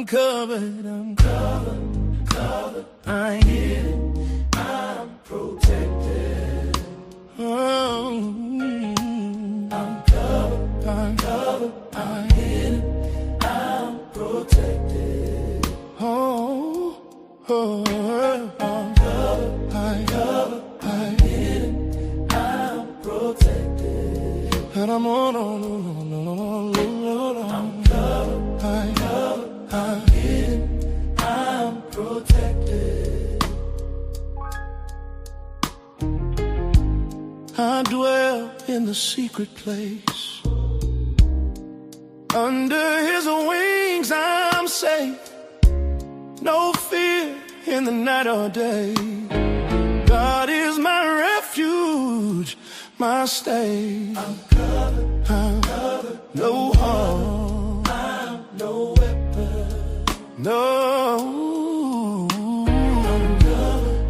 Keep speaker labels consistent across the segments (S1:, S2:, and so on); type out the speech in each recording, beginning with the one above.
S1: covered, I'm covered, I ain't hidden, I'm protected. Oh, I'm covered, I ain't hidden, I'm protected. Oh, I'm covered, I ain't hidden, I'm protected. And I'm on, I'm covered, I'm hidden, I'm protected. I dwell in the secret place. Under his wings I'm safe. No fear in the night or day. God is my refuge, my stay. I'm covered, no harm, no weapon, no.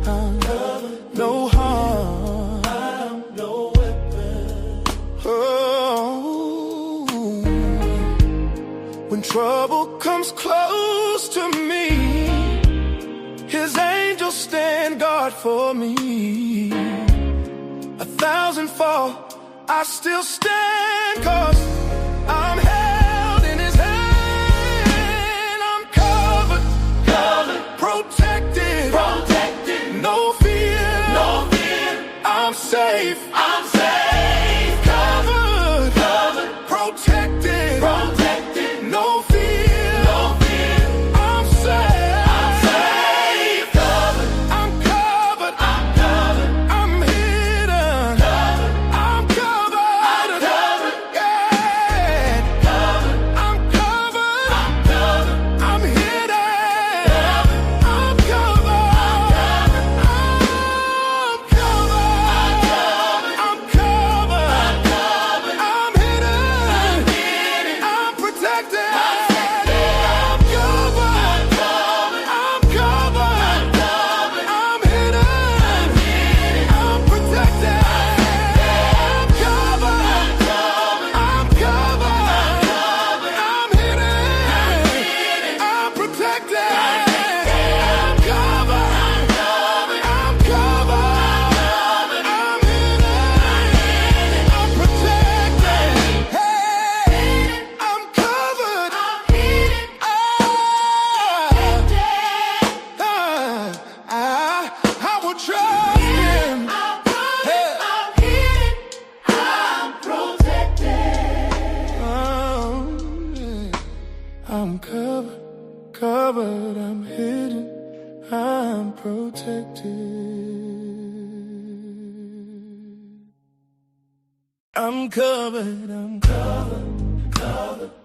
S1: I'm covered, no harm, no weapon. Oh, when trouble comes close to me, his angels stand guard for me. 1,000 fall, I still stand, 'cause I'm held in his hand. I'm covered, protected, no fear, I'm safe, covered, protected, no fear, I'm safe, I'm covered, I'm hidden, I'm covered, yeah, I'm covered, I'm hidden, I'm covered, I'm covered, I'm hidden, I'm protected, I'm covered, I'm covered, I'm hidden, I'm protected, I'm covered, I'm covered, I'm hidden, I'm protected, I'm covered, I'm covered, I'm hidden, I'm protected, hey, I'm covered, I will trust him. Hey. I'm covered, I'm hidden, I'm protected. I'm covered,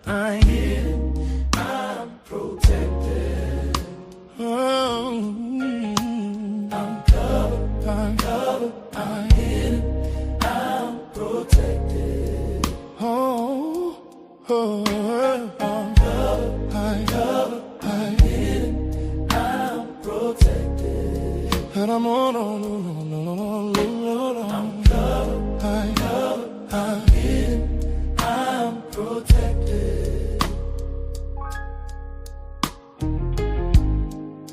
S1: I ain't hidden, I'm protected. Oh, I'm covered, I'm hidden, I'm protected. Oh, I'm covered, I'm hidden, I'm protected. And I'm on, I'm covered, I'm hidden, I'm protected.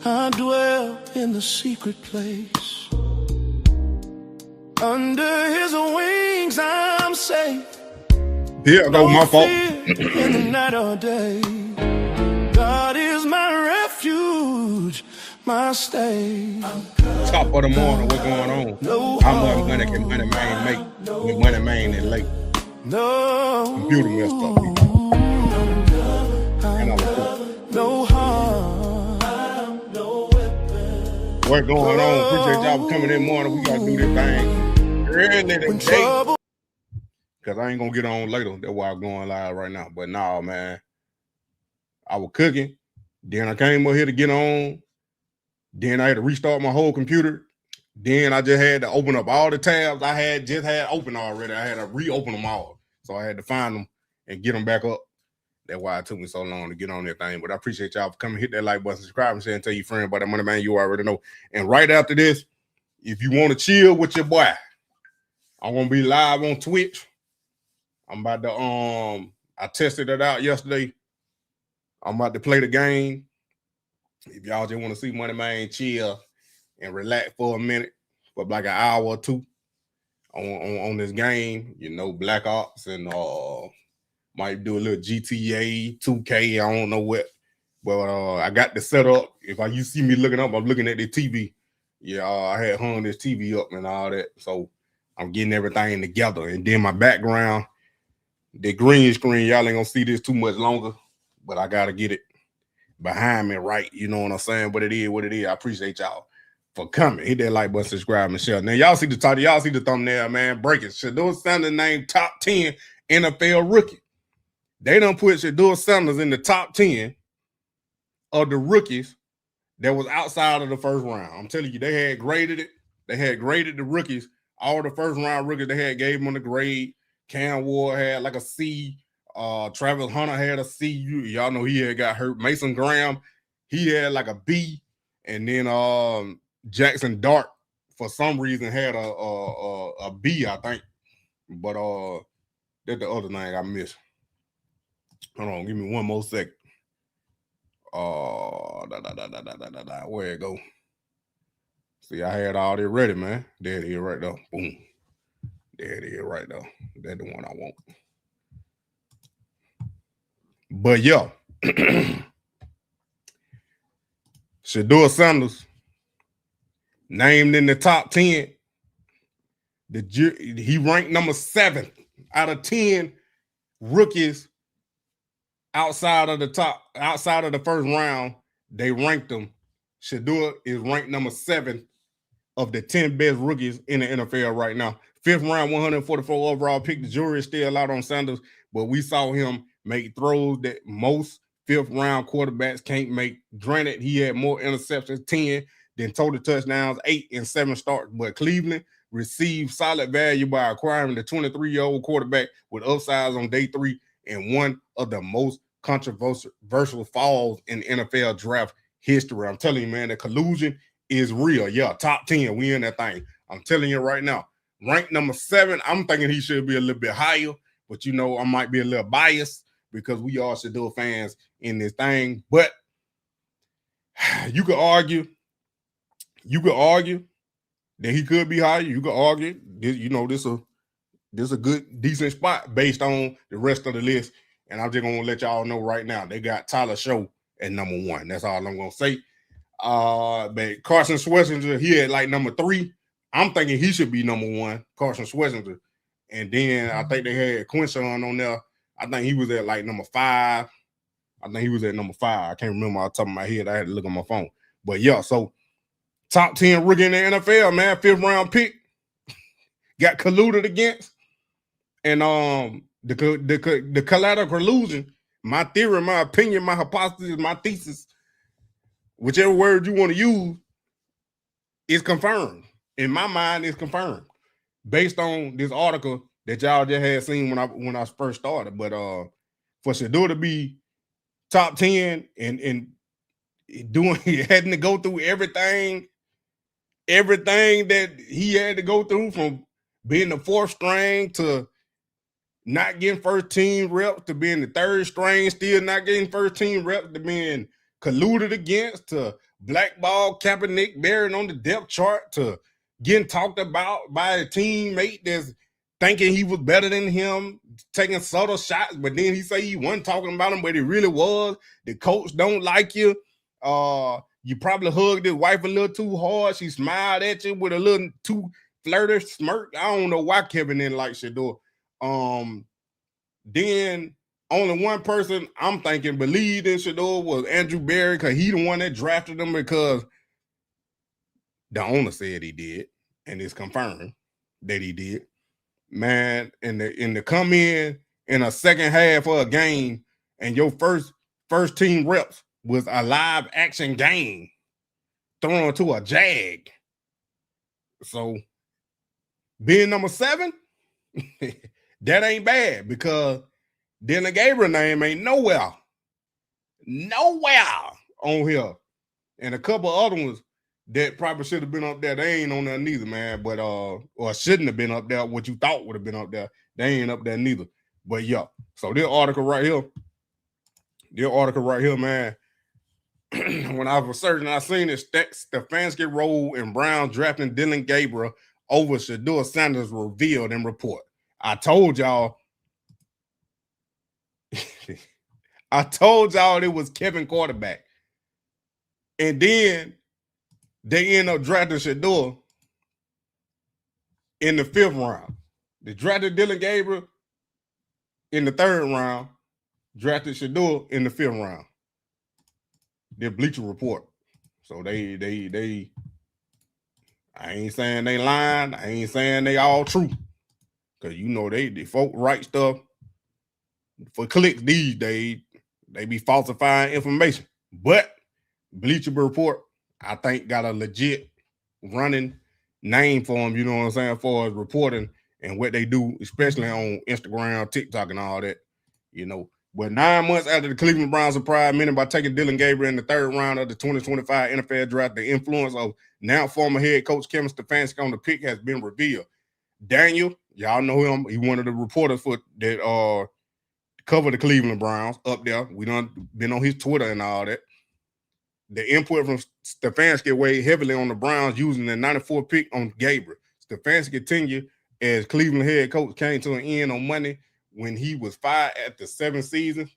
S1: I dwell in the secret place. Under his wings I'm safe.
S2: Yeah, that was my fault.
S1: In the night or day. God is my refuge, my stay.
S2: Top of the morning, what's going on? How much money can Money Man make when Money Man is late?
S1: No.
S2: Computer messed up, people. And I was cool.
S1: No harm, no weapon.
S2: What's going on? Appreciate y'all for coming in morning. We gotta do this thing early today. Cause I ain't gonna get on later. That's why I'm going live right now. But nah, man. I was cooking. Then I came up here to get on. Then I had to restart my whole computer. Then I just had to open up all the tabs I had open already. I had to reopen them all. So I had to find them and get them back up. That's why it took me so long to get on that thing. But I appreciate y'all for coming. Hit that like button, subscribe, and share, and tell your friend about that Money Man you already know. And right after this, if you want to chill with your boy, I'm gonna be live on Twitch. I'm about to I tested it out yesterday. I'm about to play the game. If y'all just want to see Money Man chill and relax for a minute, for like an hour or two on this game, you know, Black Ops, and might do a little GTA, 2K, I don't know what. But I got the setup. If you see me looking up, I'm looking at the TV. Yeah, I had hung this TV up and all that. So I'm getting everything together. And then my background, the green screen, y'all ain't gonna see this too much longer, but I gotta get it behind me right. You know what I'm saying? But it is what it is. I appreciate y'all for coming. Hit that like button, subscribe, and share. Now, y'all see the title, y'all see the thumbnail, man. Breaking. Shedeur Sanders named top 10 NFL rookie. They done put Shedeur Sanders in the top 10 of the rookies that was outside of the first round. I'm telling you, they had graded it. They had graded the rookies. All the first round rookies, they had gave them the grade. Cam Ward had like a C. Travis Hunter had a C. Y'all know he had got hurt. Mason Graham, he had like a B. And then Jackson Dart, for some reason, had a B, I think. But that's the other thing I missed. Hold on, give me one more second. Where it go? See, I had all this ready, man. There it is right there. Boom. There it is right there. That's the one I want. But yeah, Shedeur Sanders named in the top 10. He ranked number 7 out of 10 rookies outside of the first round. They ranked him. Shedeur is ranked number 7 of the 10 best rookies in the NFL right now. 5th round, 144 overall pick. The jury is still out on Sanders, but we saw him make throws that most 5th round quarterbacks can't make. Granted, he had more interceptions, 10, than total touchdowns, 8 and 7 starts. But Cleveland received solid value by acquiring the 23-year-old quarterback with upsides on day 3 and one of the most controversial falls in NFL draft history. I'm telling you, man, the collusion is real. Yeah, top 10. We in that thing. I'm telling you right now. Ranked number 7. I'm thinking he should be a little bit higher, but you know, I might be a little biased because we are Shedeur fans in this thing. But you could argue that he could be higher. You could argue this, you know, this a good, decent spot based on the rest of the list. And I'm just gonna let y'all know right now, they got Tyler Show at number 1. That's all I'm gonna say. But Carson Schwarzenegger, he had like number 3. I'm thinking he should be number 1, Carson Schwarzenegger. And then I think they had Quinshawn on there. I think he was at like number 5. I can't remember off the top of my head. I had to look on my phone. But yeah, so top 10 rookie in the NFL, man. 5th round pick. Got colluded against. And the collateral collusion, my theory, my opinion, my hypothesis, my thesis, whichever word you want to use, is confirmed. In my mind, it's confirmed based on this article that y'all just had seen when I first started. But for Shedeur to be top 10 and doing, having to go through everything that he had to go through, from being the 4th string to not getting first team reps, to being the 3rd string, still not getting first team reps, to being colluded against, to blackball Kaepernick buried on the depth chart, to getting talked about by a teammate that's thinking he was better than him, taking subtle shots, but then he say he wasn't talking about him, but he really was. The coach don't like you. You probably hugged his wife a little too hard. She smiled at you with a little too flirty smirk. I don't know why Kevin didn't like Shedeur. Then only one person I'm thinking believed in Shedeur was Andrew Berry, because he the one that drafted him, because the owner said he did, and it's confirmed that he did. Man, and to come in a second half of a game and your first team reps was a live action game thrown to a jag. So being number 7, that ain't bad, because Dylan Gabriel name ain't nowhere on here. And a couple other ones that probably should have been up there, they ain't on there neither, man. But or shouldn't have been up there, what you thought would have been up there, they ain't up there neither. But yeah, so this article right here, This article right here, man. When I was searching, I seen it. Stefanski role in Brown drafting Dylan Gabriel over Shedeur Sanders revealed in report. I told y'all. I told y'all it was Kevin quarterback. And then they end up drafting Shedeur in the 5th round. They drafted Dylan Gabriel in the 3rd round, drafted Shedeur in the 5th round. Their Bleacher Report. So they I ain't saying they lying. I ain't saying they all true. Cause you know they folk write stuff for clicks these days. They be falsifying information. But Bleacher Report, I think, got a legit running name for them, you know what I'm saying, for reporting and what they do, especially on Instagram, TikTok, and all that, you know. But 9 months after the Cleveland Browns surprised many by taking Dylan Gabriel in the 3rd round of the 2025 NFL draft, the influence of now former head coach Kevin Stefanski on the pick has been revealed. Daniel, y'all know him. He one of the reporters for that cover the Cleveland Browns up there. We done been on his Twitter and all that. The input from Stefanski weighed heavily on the Browns using the 94 pick on Gabriel. Stefanski's tenure as Cleveland head coach came to an end on Monday when he was fired after 7 seasons,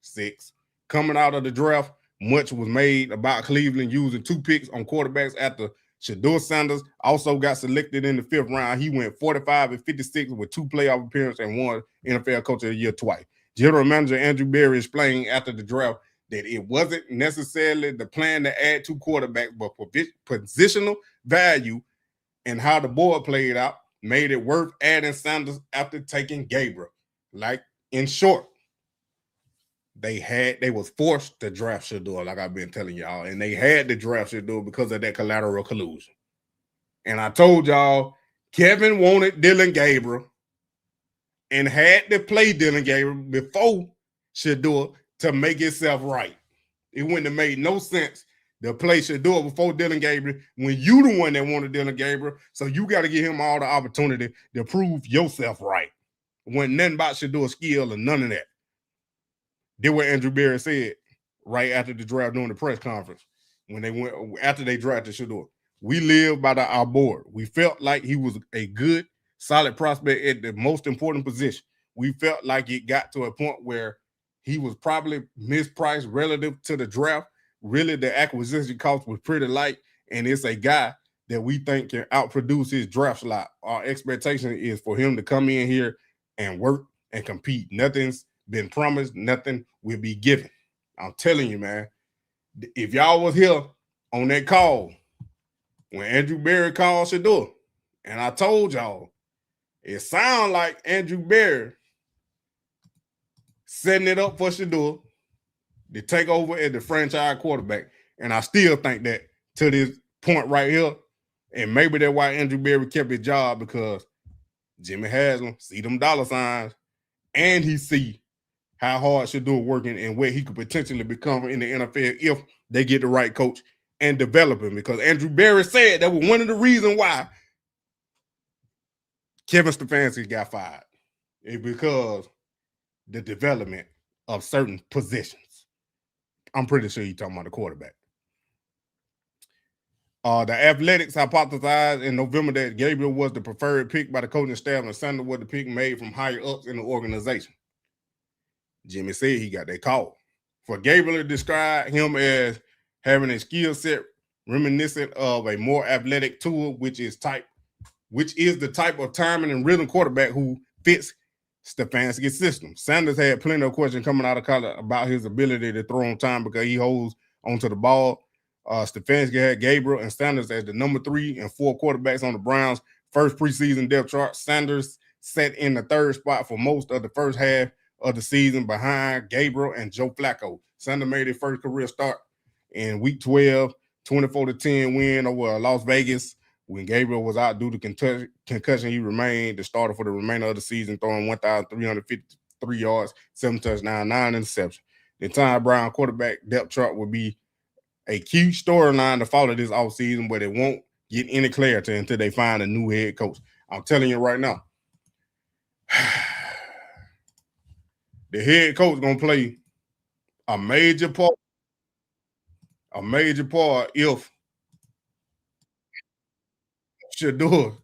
S2: 6. Coming out of the draft, much was made about Cleveland using 2 picks on quarterbacks after Shedeur Sanders also got selected in the 5th round. He went 45-56 with 2 playoff appearances and 1 NFL Coach of the Year twice. General Manager Andrew Berry explained after the draft that it wasn't necessarily the plan to add 2 quarterbacks, but positional value and how the board played out made it worth adding Sanders after taking Gabriel. Like, in short, they was forced to draft Shedeur, like I've been telling y'all, and they had to draft Shedeur because of that collateral collusion. And I told y'all, Kevin wanted Dylan Gabriel and had to play Dylan Gabriel before Shedeur to make itself right. It wouldn't have made no sense to play Shedeur before Dylan Gabriel when you the one that wanted Dylan Gabriel, so you got to give him all the opportunity to prove yourself right. Wasn't nothing about Shedeur's skill or none of that. Did what Andrew Berry said right after the draft during the press conference when they went after they drafted Shedeur. We live by our board. We felt like he was a good, solid prospect at the most important position. We felt like it got to a point where he was probably mispriced relative to the draft. Really, the acquisition cost was pretty light, and it's a guy that we think can outproduce his draft slot. Our expectation is for him to come in here and work and compete. Nothing's been promised. Nothing will be given. I'm telling you, man, if y'all was here on that call when Andrew Berry called Shedeur, and I told y'all, it sounded like Andrew Berry setting it up for Shedeur to take over as the franchise quarterback. And I still think that to this point right here, and maybe that's why Andrew Berry kept his job, because Jimmy Haslam see them dollar signs, and he see how hard Shedeur working and where he could potentially become in the NFL if they get the right coach and develop him. Because Andrew Berry said that was one of the reasons why Kevin Stefanski got fired. It's because the development of certain positions. I'm pretty sure you're talking about the quarterback. The Athletics hypothesized in November that Gabriel was the preferred pick by the coaching staff and Sanders was the pick made from higher ups in the organization. Jimmy said he got that call. For Gabriel to describe him as having a skill set reminiscent of a more athletic tool, which is the type of timing and rhythm quarterback who fits Stefanski's system. Sanders had plenty of questions coming out of college about his ability to throw on time because he holds onto the ball. Stefanski had Gabriel and Sanders as the number 3 and 4 quarterbacks on the Browns' first preseason depth chart. Sanders sat in the 3rd spot for most of the first half of the season behind Gabriel and Joe Flacco. Sanders made his first career start in Week 12, 24-10 win over Las Vegas. When Gabriel was out due to concussion, he remained the starter for the remainder of the season, throwing 1,353 yards, 7 touchdowns, 9 interceptions. The entire Brown quarterback depth chart would be a key storyline to follow this offseason, but it won't get any clarity until they find a new head coach. I'm telling you right now, the head coach going to play a major part if Shedeur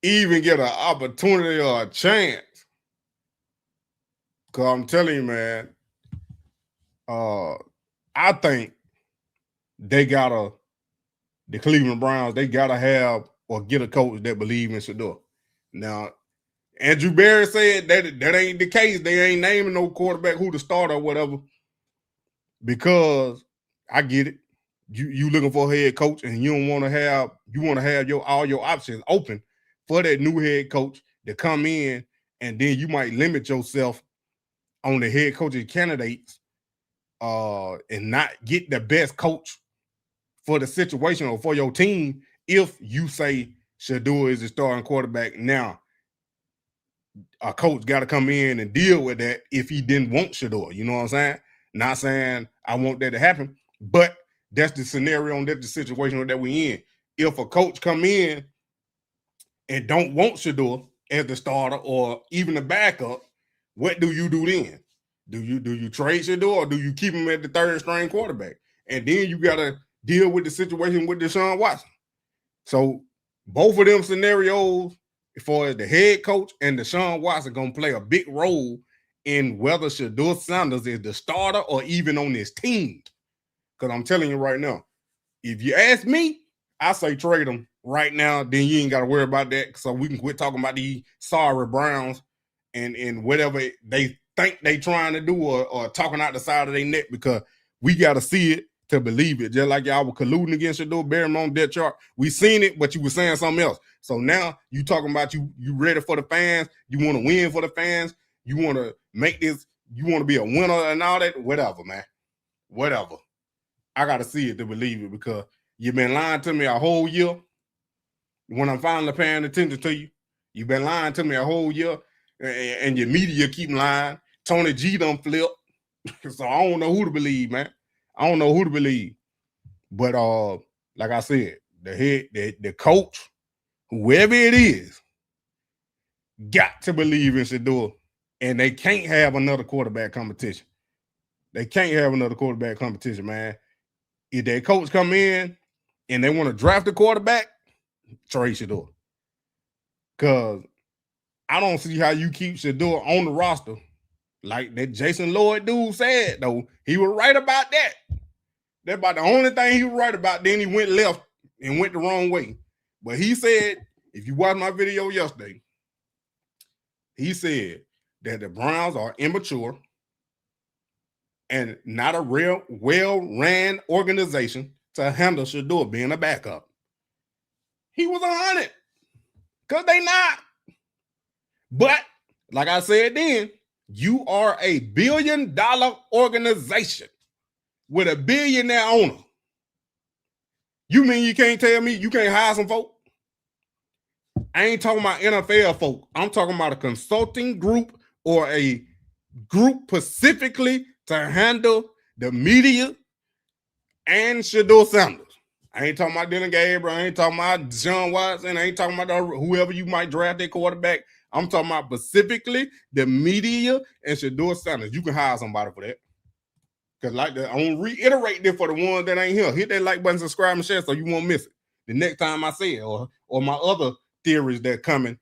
S2: even get an opportunity or a chance. Cause I'm telling you, man, I think the Cleveland Browns, they gotta have or get a coach that believe in Shedeur. Now, Andrew Berry said that ain't the case. They ain't naming no quarterback who to start or whatever. Because I get it. You looking for a head coach and you want to have all your options open for that new head coach to come in, and then you might limit yourself on the head coaching candidates and not get the best coach for the situation or for your team if you say Shedeur is the starting quarterback. Now, a coach got to come in and deal with that if he didn't want Shedeur. You know what I'm saying? Not saying I want that to happen, but that's the scenario and that's the situation that we in. If a coach come in and don't want Shedeur as the starter or even the backup, what do you do then? Do you trade Shedeur or do you keep him at the third string quarterback? And then you got to deal with the situation with Deshaun Watson. So both of them scenarios, as far as the head coach and Deshaun Watson, going to play a big role in whether Shedeur Sanders is the starter or even on this team. Because I'm telling you right now, if you ask me, I say trade him right now. Then you ain't got to worry about that. So we can quit talking about these sorry Browns and whatever they think they trying to do or talking out the side of their neck, because we got to see it to believe it. Just like y'all were colluding against Shedeur, bearing him on that chart. We seen it, but you were saying something else. So now you talking about you ready for the fans. You want to win for the fans. You want to make this, you want to be a winner and all that. Whatever, man. Whatever. I got to see it to believe it, because you've been lying to me a whole year. When I'm finally paying attention to you, you've been lying to me a whole year, and your media keep lying. Tony G done flip. So I don't know who to believe, man. I don't know who to believe. But like I said, the coach, whoever it is, got to believe in Shedeur, and they can't have another quarterback competition. They can't have another quarterback competition, man. If their coach come in and they want to draft a quarterback, trade Shedeur. Because I don't see how you keep Shedeur on the roster. Like that Jason Lloyd dude said, though, he was right about that. That's about the only thing he was right about. Then he went left and went the wrong way. But he said, if you watched my video yesterday, he said that the Browns are immature and not a real well-ran organization to handle Shedeur being a backup. He was 100, because they not. But like I said then, you are a $1 billion organization with a billionaire owner. You mean you can't tell me you can't hire some folk? I ain't talking about NFL folk. I'm talking about a consulting group or a group specifically to handle the media and Shedeur Sanders. I ain't talking about Dylan Gabriel. I ain't talking about John Watson. I ain't talking about whoever you might draft their quarterback. I'm talking about specifically the media and Shedeur Sanders. You can hire somebody for that. Because like I'm going to reiterate this for the ones that ain't here. Hit that like button, subscribe, and share so you won't miss it the next time I say it. Or my other theories that coming.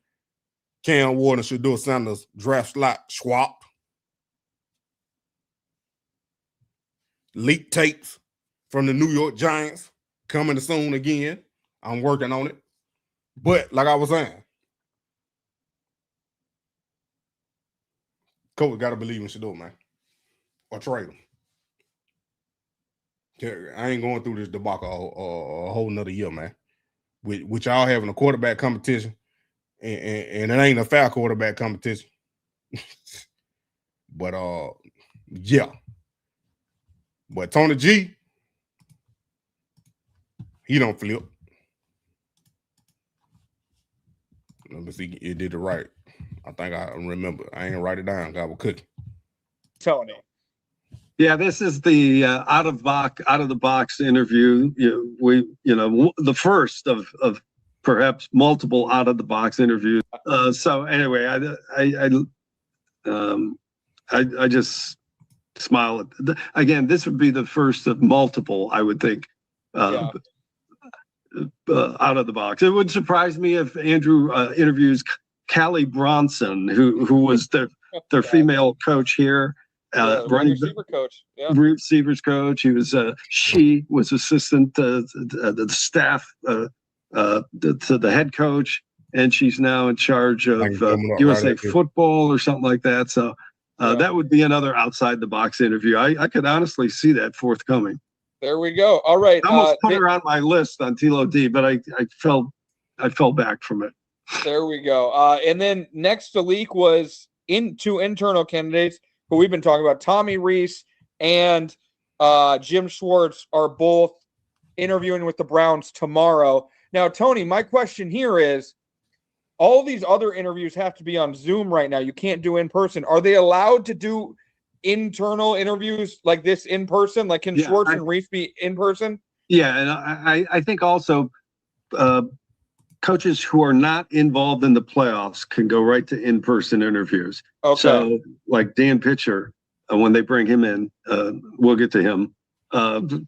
S2: Cam Ward and Shedeur Sanders draft slot swapped. Leak tapes from the New York Giants coming soon again. I'm working on it. But like I was saying, coach got to believe in Shedeur, man. Or trade him. I ain't going through this debacle a whole nother year, man. With y'all having a quarterback competition, and it ain't a fair quarterback competition. But yeah. But Tony G, he don't flip. Let me see, it did it right. I think I remember. I ain't write it down because I was cooking.
S3: Tony.
S4: Yeah, this is the out of the box interview. The first of perhaps multiple out of the box interviews. So anyway, I just smile at again. This would be the first of multiple, I would think, out of the box. It would surprise me if Andrew interviews Callie Bronson, who was their female coach here, running
S3: receiver coach,
S4: receivers coach. She was assistant to the staff to the head coach, and she's now in charge of USA football or something like that. So that would be another outside the box interview. I could honestly see that forthcoming.
S3: There we go. All right.
S4: I almost put her on my list on Tilo D, but I fell back from it.
S3: There we go. And then next to leak was two internal candidates who we've been talking about. Tommy Rees and Jim Schwartz are both interviewing with the Browns tomorrow. Now, Tony, my question here is, all these other interviews have to be on Zoom right now. You can't do in person. Are they allowed to do internal interviews like this in person? Like, can Schwartz and Reese be in person?
S4: Yeah, and I think also coaches who are not involved in the playoffs can go right to in-person interviews.
S3: Okay.
S4: So, like Dan Pitcher, when they bring him in, we'll get to him.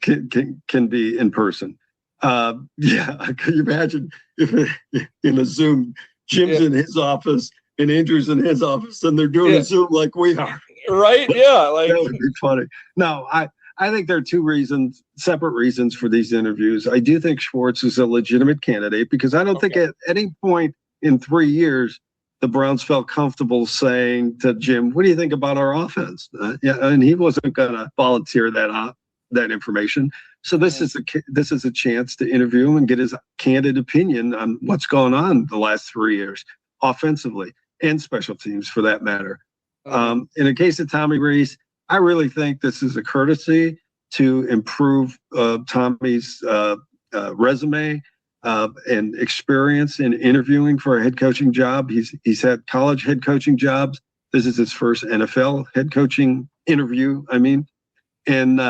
S4: Can be in person. Can you imagine if in a Zoom, Jim's in his office and Andrew's in his office, and they're doing a Zoom like we are.
S3: Right? Yeah, like
S4: that would be funny. No, I think there are separate reasons for these interviews. I do think Schwartz is a legitimate candidate because I don't think at any point in 3 years the Browns felt comfortable saying to Jim, "What do you think about our offense?" And he wasn't going to volunteer that information. So this is a chance to interview him and get his candid opinion on what's going on the last 3 years, offensively and special teams for that matter. In the case of Tommy Rees, I really think this is a courtesy to improve Tommy's resume and experience in interviewing for a head coaching job. He's had college head coaching jobs. This is his first NFL head coaching interview. And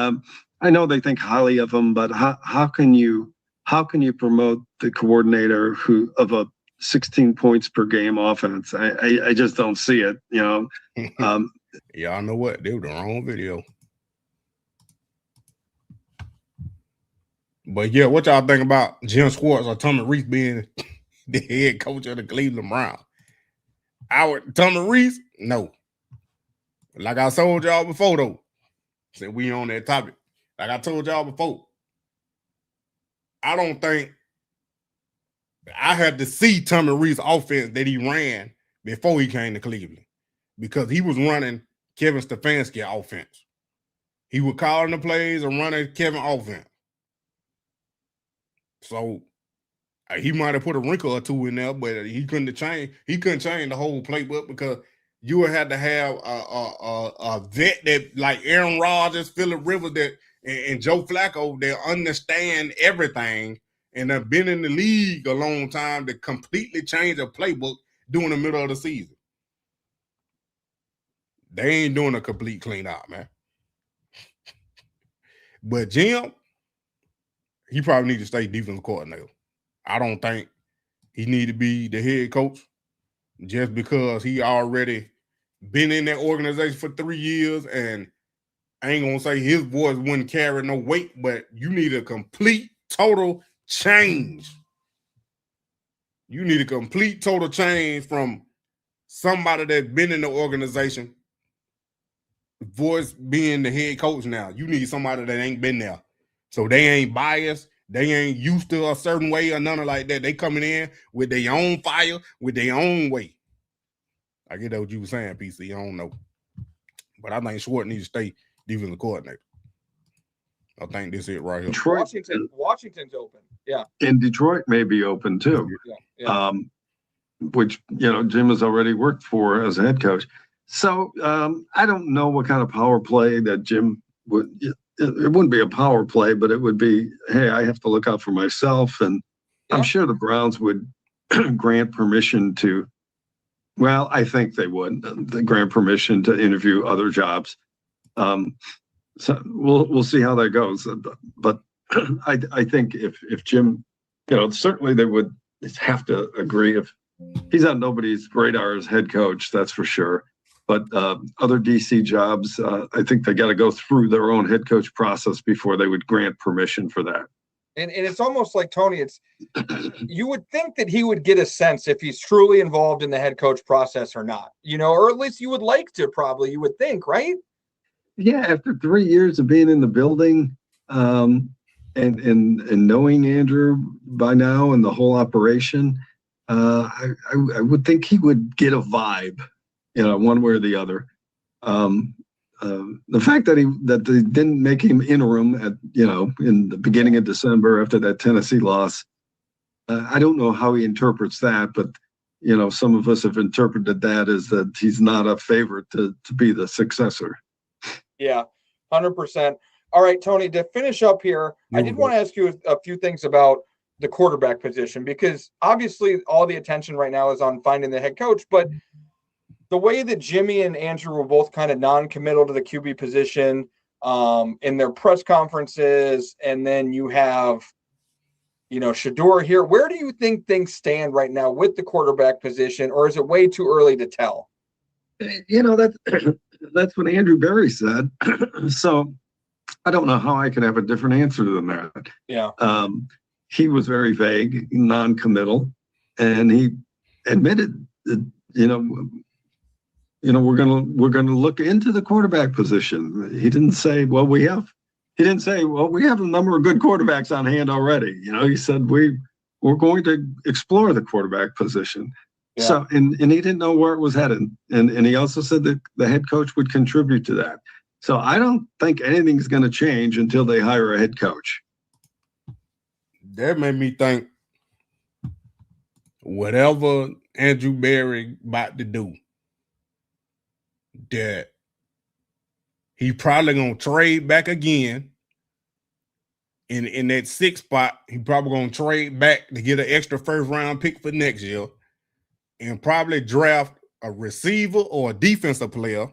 S4: I know they think highly of him, but how can you promote the coordinator of a 16 points per game offense? I just don't see it.
S2: Y'all know what? They were the wrong video. But yeah, what y'all think about Jim Schwartz or Tommy Rees being the head coach of the Cleveland Browns? Tommy Rees? No. Like I told y'all before, though, since we on that topic, like I told y'all before, I don't think I had to see Tommy Rees' offense that he ran before he came to Cleveland, because he was running Kevin Stefanski offense. He was calling the plays and running Kevin offense. So he might have put a wrinkle or two in there, but he couldn't change the whole playbook, because you would have to have a vet that like Aaron Rodgers, Phillip Rivers, and Joe Flacco that understand everything and have been in the league a long time to completely change a playbook during the middle of the season. They ain't doing a complete clean out, man. But Jim, he probably need to stay defensive coordinator. I don't think he need to be the head coach just because he already been in that organization for 3 years, and I ain't gonna say his voice wouldn't carry no weight, but you need a complete, total change. You need a complete, total change from somebody that's been in the organization, voice being the head coach now. You need somebody that ain't been there. So they ain't biased. They ain't used to a certain way or nothing like that. They coming in with their own fire, with their own way. I get that what you were saying, PC. I don't know. But I think Schwartz needs to stay defensive coordinator. I think this is it right here.
S4: Detroit,
S3: Washington's open. Yeah.
S4: And Detroit may be open too.
S3: Yeah.
S4: Which, Jim has already worked for as a head coach. So I don't know what kind of power play that Jim would. It wouldn't be a power play, but it would be, hey, I have to look out for myself. And I'm sure the Browns would grant permission to, well, I think they would grant permission to interview other jobs. So we'll see how that goes. But I think if Jim, certainly they would have to agree if he's on nobody's radar as head coach, that's for sure. But other DC jobs, I think they got to go through their own head coach process before they would grant permission for that.
S3: And it's almost like, Tony, you would think that he would get a sense if he's truly involved in the head coach process or not, or at least you would like to, probably, you would think, right?
S4: Yeah, after 3 years of being in the building, and knowing Andrew by now and the whole operation, I would think he would get a vibe, one way or the other. The fact that they didn't make him interim at in the beginning of December after that Tennessee loss, I don't know how he interprets that, but some of us have interpreted that as that he's not a favorite to be the successor.
S3: Yeah, 100%. All right, Tony, to finish up here, I did want to ask you a few things about the quarterback position, because obviously all the attention right now is on finding the head coach, but the way that Jimmy and Andrew were both kind of non-committal to the QB position in their press conferences, and then you have, Shedeur here. Where do you think things stand right now with the quarterback position, or is it way too early to tell?
S4: That's what Andrew Berry said. So I don't know how I can have a different answer than that.
S3: Yeah.
S4: He was very vague, non-committal, and he admitted that, we're gonna look into the quarterback position. He didn't say, we have a number of good quarterbacks on hand already. He said we're going to explore the quarterback position. Yeah. So and he didn't know where it was headed. And he also said that the head coach would contribute to that. So I don't think anything's going to change until they hire a head coach.
S2: That made me think whatever Andrew Berry about to do, that he probably gonna trade back again in that 6th spot. He probably gonna trade back to get an extra first round pick for next year, and probably draft a receiver or a defensive player,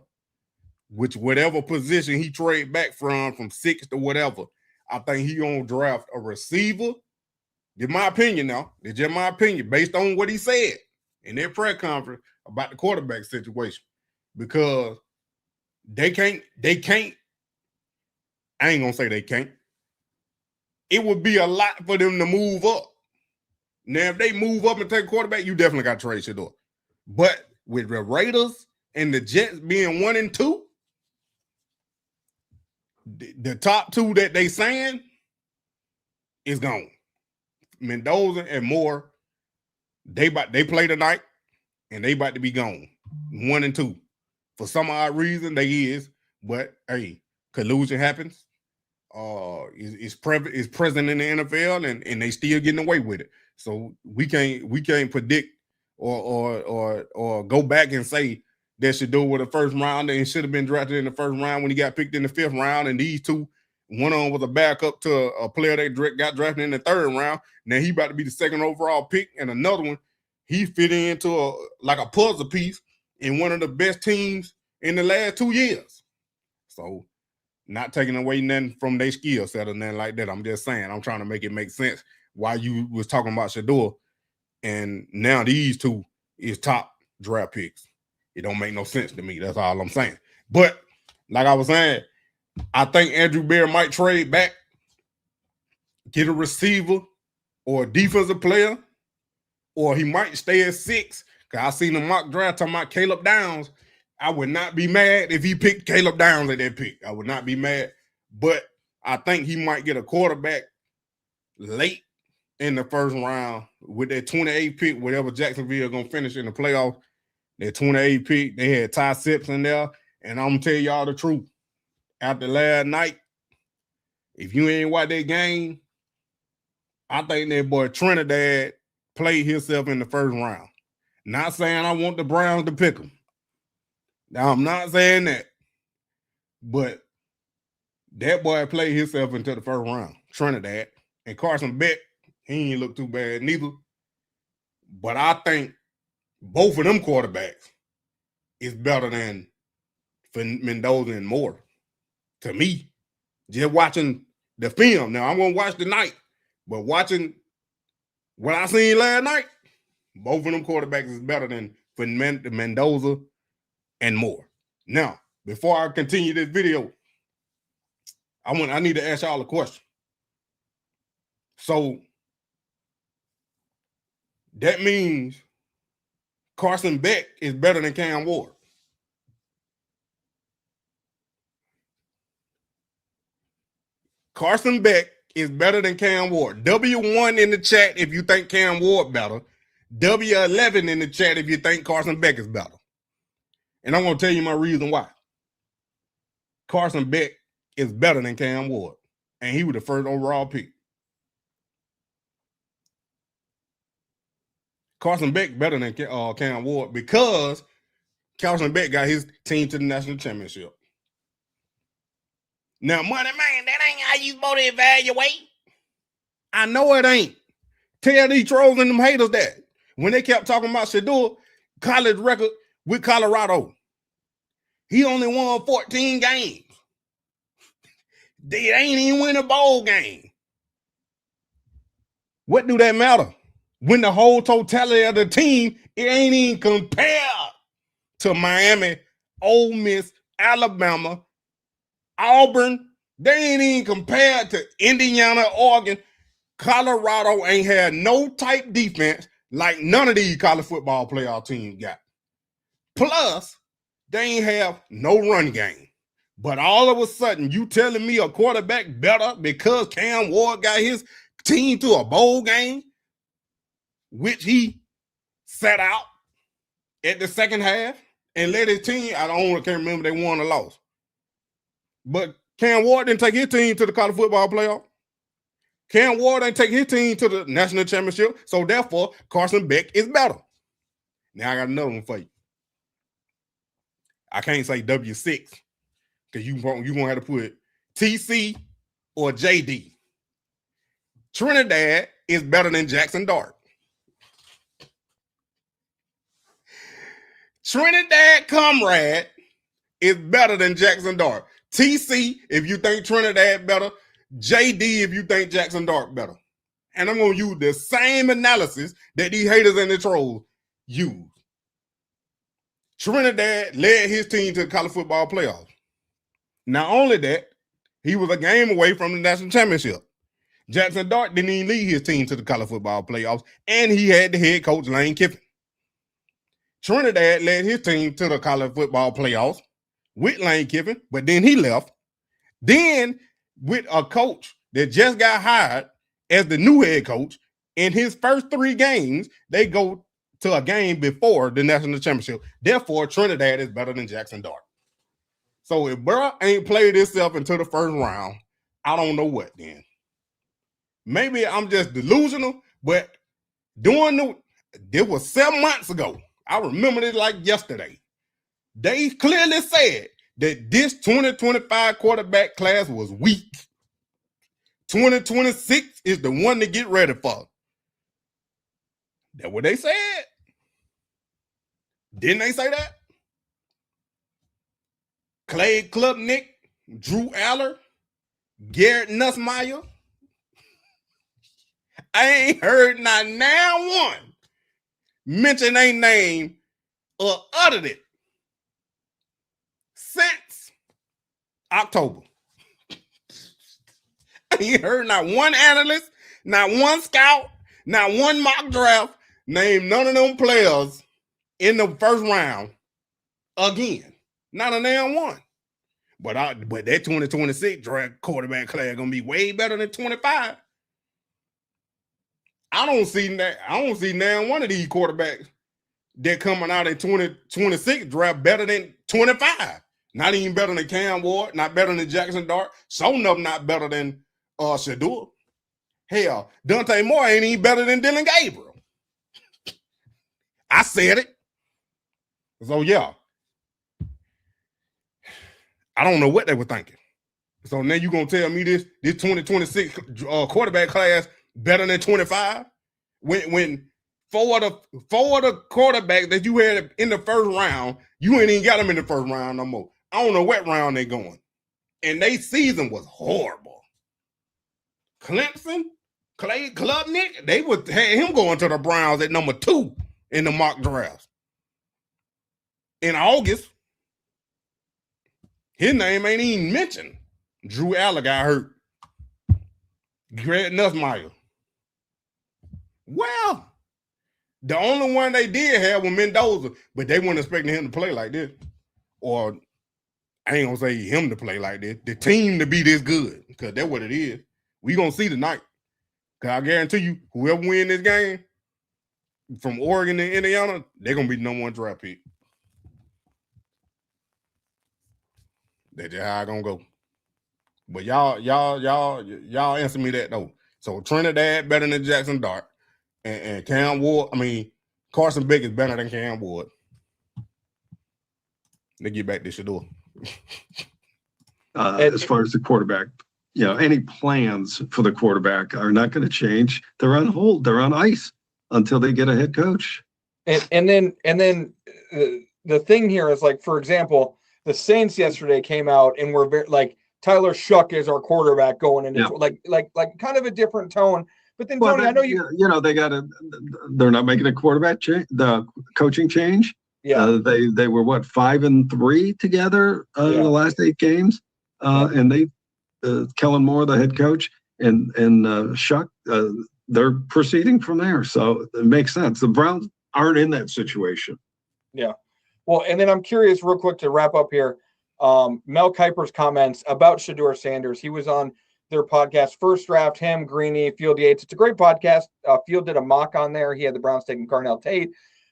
S2: which whatever position he trade back from 6 to whatever. I think he gonna draft a receiver. In my opinion now, it's just my opinion based on what he said in their press conference about the quarterback situation. Because they can't, I ain't gonna say they can't. It would be a lot for them to move up. Now, if they move up and take quarterback, you definitely got to trade Shedeur. But with the Raiders and the Jets being 1 and 2, the top 2 that they saying is gone. Mendoza and Moore, they play tonight, and they about to be gone. 1 and 2. For some odd reason, they is, but hey, collusion happens. It's present in the NFL, and they still getting away with it. So we can't predict or go back and say that Shedeur was a first rounder and should have been drafted in the first round when he got picked in the 5th round. And these two, one of them was a backup to a player that got drafted in the 3rd round. Now he about to be the 2nd overall pick, and another one, he fit into a puzzle piece in one of the best teams in the last 2 years. So not taking away nothing from their skill set or nothing like that. I'm just saying, I'm trying to make it make sense why you was talking about Shedeur, and now these two is top draft picks. It don't make no sense to me. That's all I'm saying. But like I was saying, I think Andrew Berry might trade back, get a receiver or a defensive player, or he might stay at 6. Because I seen the mock draft talking about Caleb Downs. I would not be mad if he picked Caleb Downs at that pick. I would not be mad. But I think he might get a quarterback late in the 1st round with that 28 pick, whatever Jacksonville going to finish in the playoffs. That 28 pick, they had Ty Sips in there. And I'm going to tell y'all the truth. After last night, if you ain't watch that game, I think that boy Trinidad played himself in the 1st round. Not saying I want the Browns to pick him. Now, I'm not saying that. But that boy played himself into the 1st round, Trinidad. And Carson Beck, he ain't look too bad neither. But I think both of them quarterbacks is better than Mendoza and Moore. To me, just watching the film. Now, I'm going to watch tonight. But watching what I seen last night, both of them quarterbacks is better than Mendoza and more. Now, before I continue this video, I need to ask y'all a question. So that means Carson Beck is better than Cam Ward. Carson Beck is better than Cam Ward. W1 in the chat if you think Cam Ward better. W11 in the chat if you think Carson Beck is better. And I'm going to tell you my reason why. Carson Beck is better than Cam Ward. And he was the first overall pick. Carson Beck better than Cam Ward because Carson Beck got his team to the national championship. Now, money man, that ain't how you supposed to evaluate. I know it ain't. Tell these trolls and them haters that. When they kept talking about Shedeur college record with Colorado, he only won 14 games. They ain't even win a bowl game. What do that matter? When the whole totality of the team, it ain't even compared to Miami, Ole Miss, Alabama, Auburn. They ain't even compared to Indiana, Oregon. Colorado ain't had no type defense like none of these college football playoff teams got. Plus, they ain't have no run game. But all of a sudden, you telling me a quarterback better because Cam Ward got his team to a bowl game, which he sat out at the second half and led his team. Can't remember they won or lost. But Cam Ward didn't take his team to the college football playoff. Cam Ward didn't take his team to the national championship. So therefore, Carson Beck is better. Now I got another one for you. I can't say W6 because you're going to have to put TC or JD. Trinidad is better than Jackson Dart. Trinidad Comrade is better than Jackson Dart. TC, if you think Trinidad better. JD, if you think Jackson Dart better. And I'm going to use the same analysis that these haters and the trolls use. Trinidad led his team to the college football playoffs. Not only that, he was a game away from the national championship. Jackson Dart didn't even lead his team to the college football playoffs, and he had the head coach Lane Kiffin. Trinidad led his team to the college football playoffs with Lane Kiffin, but then he left. Then with a coach that just got hired as the new head coach, in his first 3 games, they go to a game before the national championship. Therefore, Trinidad is better than Jackson Dart. So if bro ain't played himself into the first round, I don't know what then. Maybe I'm just delusional, but this was 7 months ago. I remember it like yesterday. They clearly said that this 2025 quarterback class was weak. 2026 is the one to get ready for. That's what they said. Didn't they say that? Clay Klubnik, Drew Aller, Garrett Nussmeier. I ain't heard not now one mention a name or uttered it since October. I ain't heard not one analyst, not one scout, not one mock draft name none of them players in the first round again. Not a damn one. But that 2026 draft quarterback class gonna be way better than 25. I don't see now one of these quarterbacks that coming out in 2026 draft better than 25. Not even better than Cam Ward, not better than Jackson Dart. Some of them not better than Shedeur. Hell, Dante Moore ain't even better than Dylan Gabriel. I said it. So yeah. I don't know what they were thinking. So now you gonna tell me this 2026 quarterback class better than 25? When four of the quarterbacks that you had in the first round, you ain't even got them in the first round no more. I don't know what round they going. And their season was horrible. Clemson, Clay Klubnik, they would had him going to the Browns at number 2 in the mock drafts. In August, His name ain't even mentioned. Drew Aller got hurt. Greg Nussmeier. Well, the only one they did have was Mendoza, but they weren't expecting him to play like this. Or I ain't gonna say him to play like this. The team to be this good, because that's what it is. We gonna see tonight. Cause I guarantee you, whoever win this game from Oregon to Indiana, they're gonna be the #1 draft pick. That's just how I gonna go. But y'all answer me that though. So Trinidad better than Jackson Dart, and Cam Ward. I mean, Carson Beck is better than Cam Ward. They get back to Shedeur.
S4: As far as the quarterback, any plans for the quarterback are not going to change. They're on hold. They're on ice until they get a head coach.
S3: And then the thing here is, like, for example, the Saints yesterday came out and were very like Tyler Shuck is our quarterback going into like kind of a different tone. But then Tony, I know
S4: they're not making a quarterback change, the coaching change.
S3: Yeah,
S4: they were 5-3 together in the last 8 games, and they Kellen Moore, the head coach, and Shuck, they're proceeding from there. So it makes sense. The Browns aren't in that situation.
S3: Yeah. Well, and then I'm curious, real quick, to wrap up here. Mel Kiper's comments about Shedeur Sanders. He was on their podcast, First Draft, him, Greeny, Field Yates. It's a great podcast. Field did a mock on there. He had the Browns taking Carnell Tate.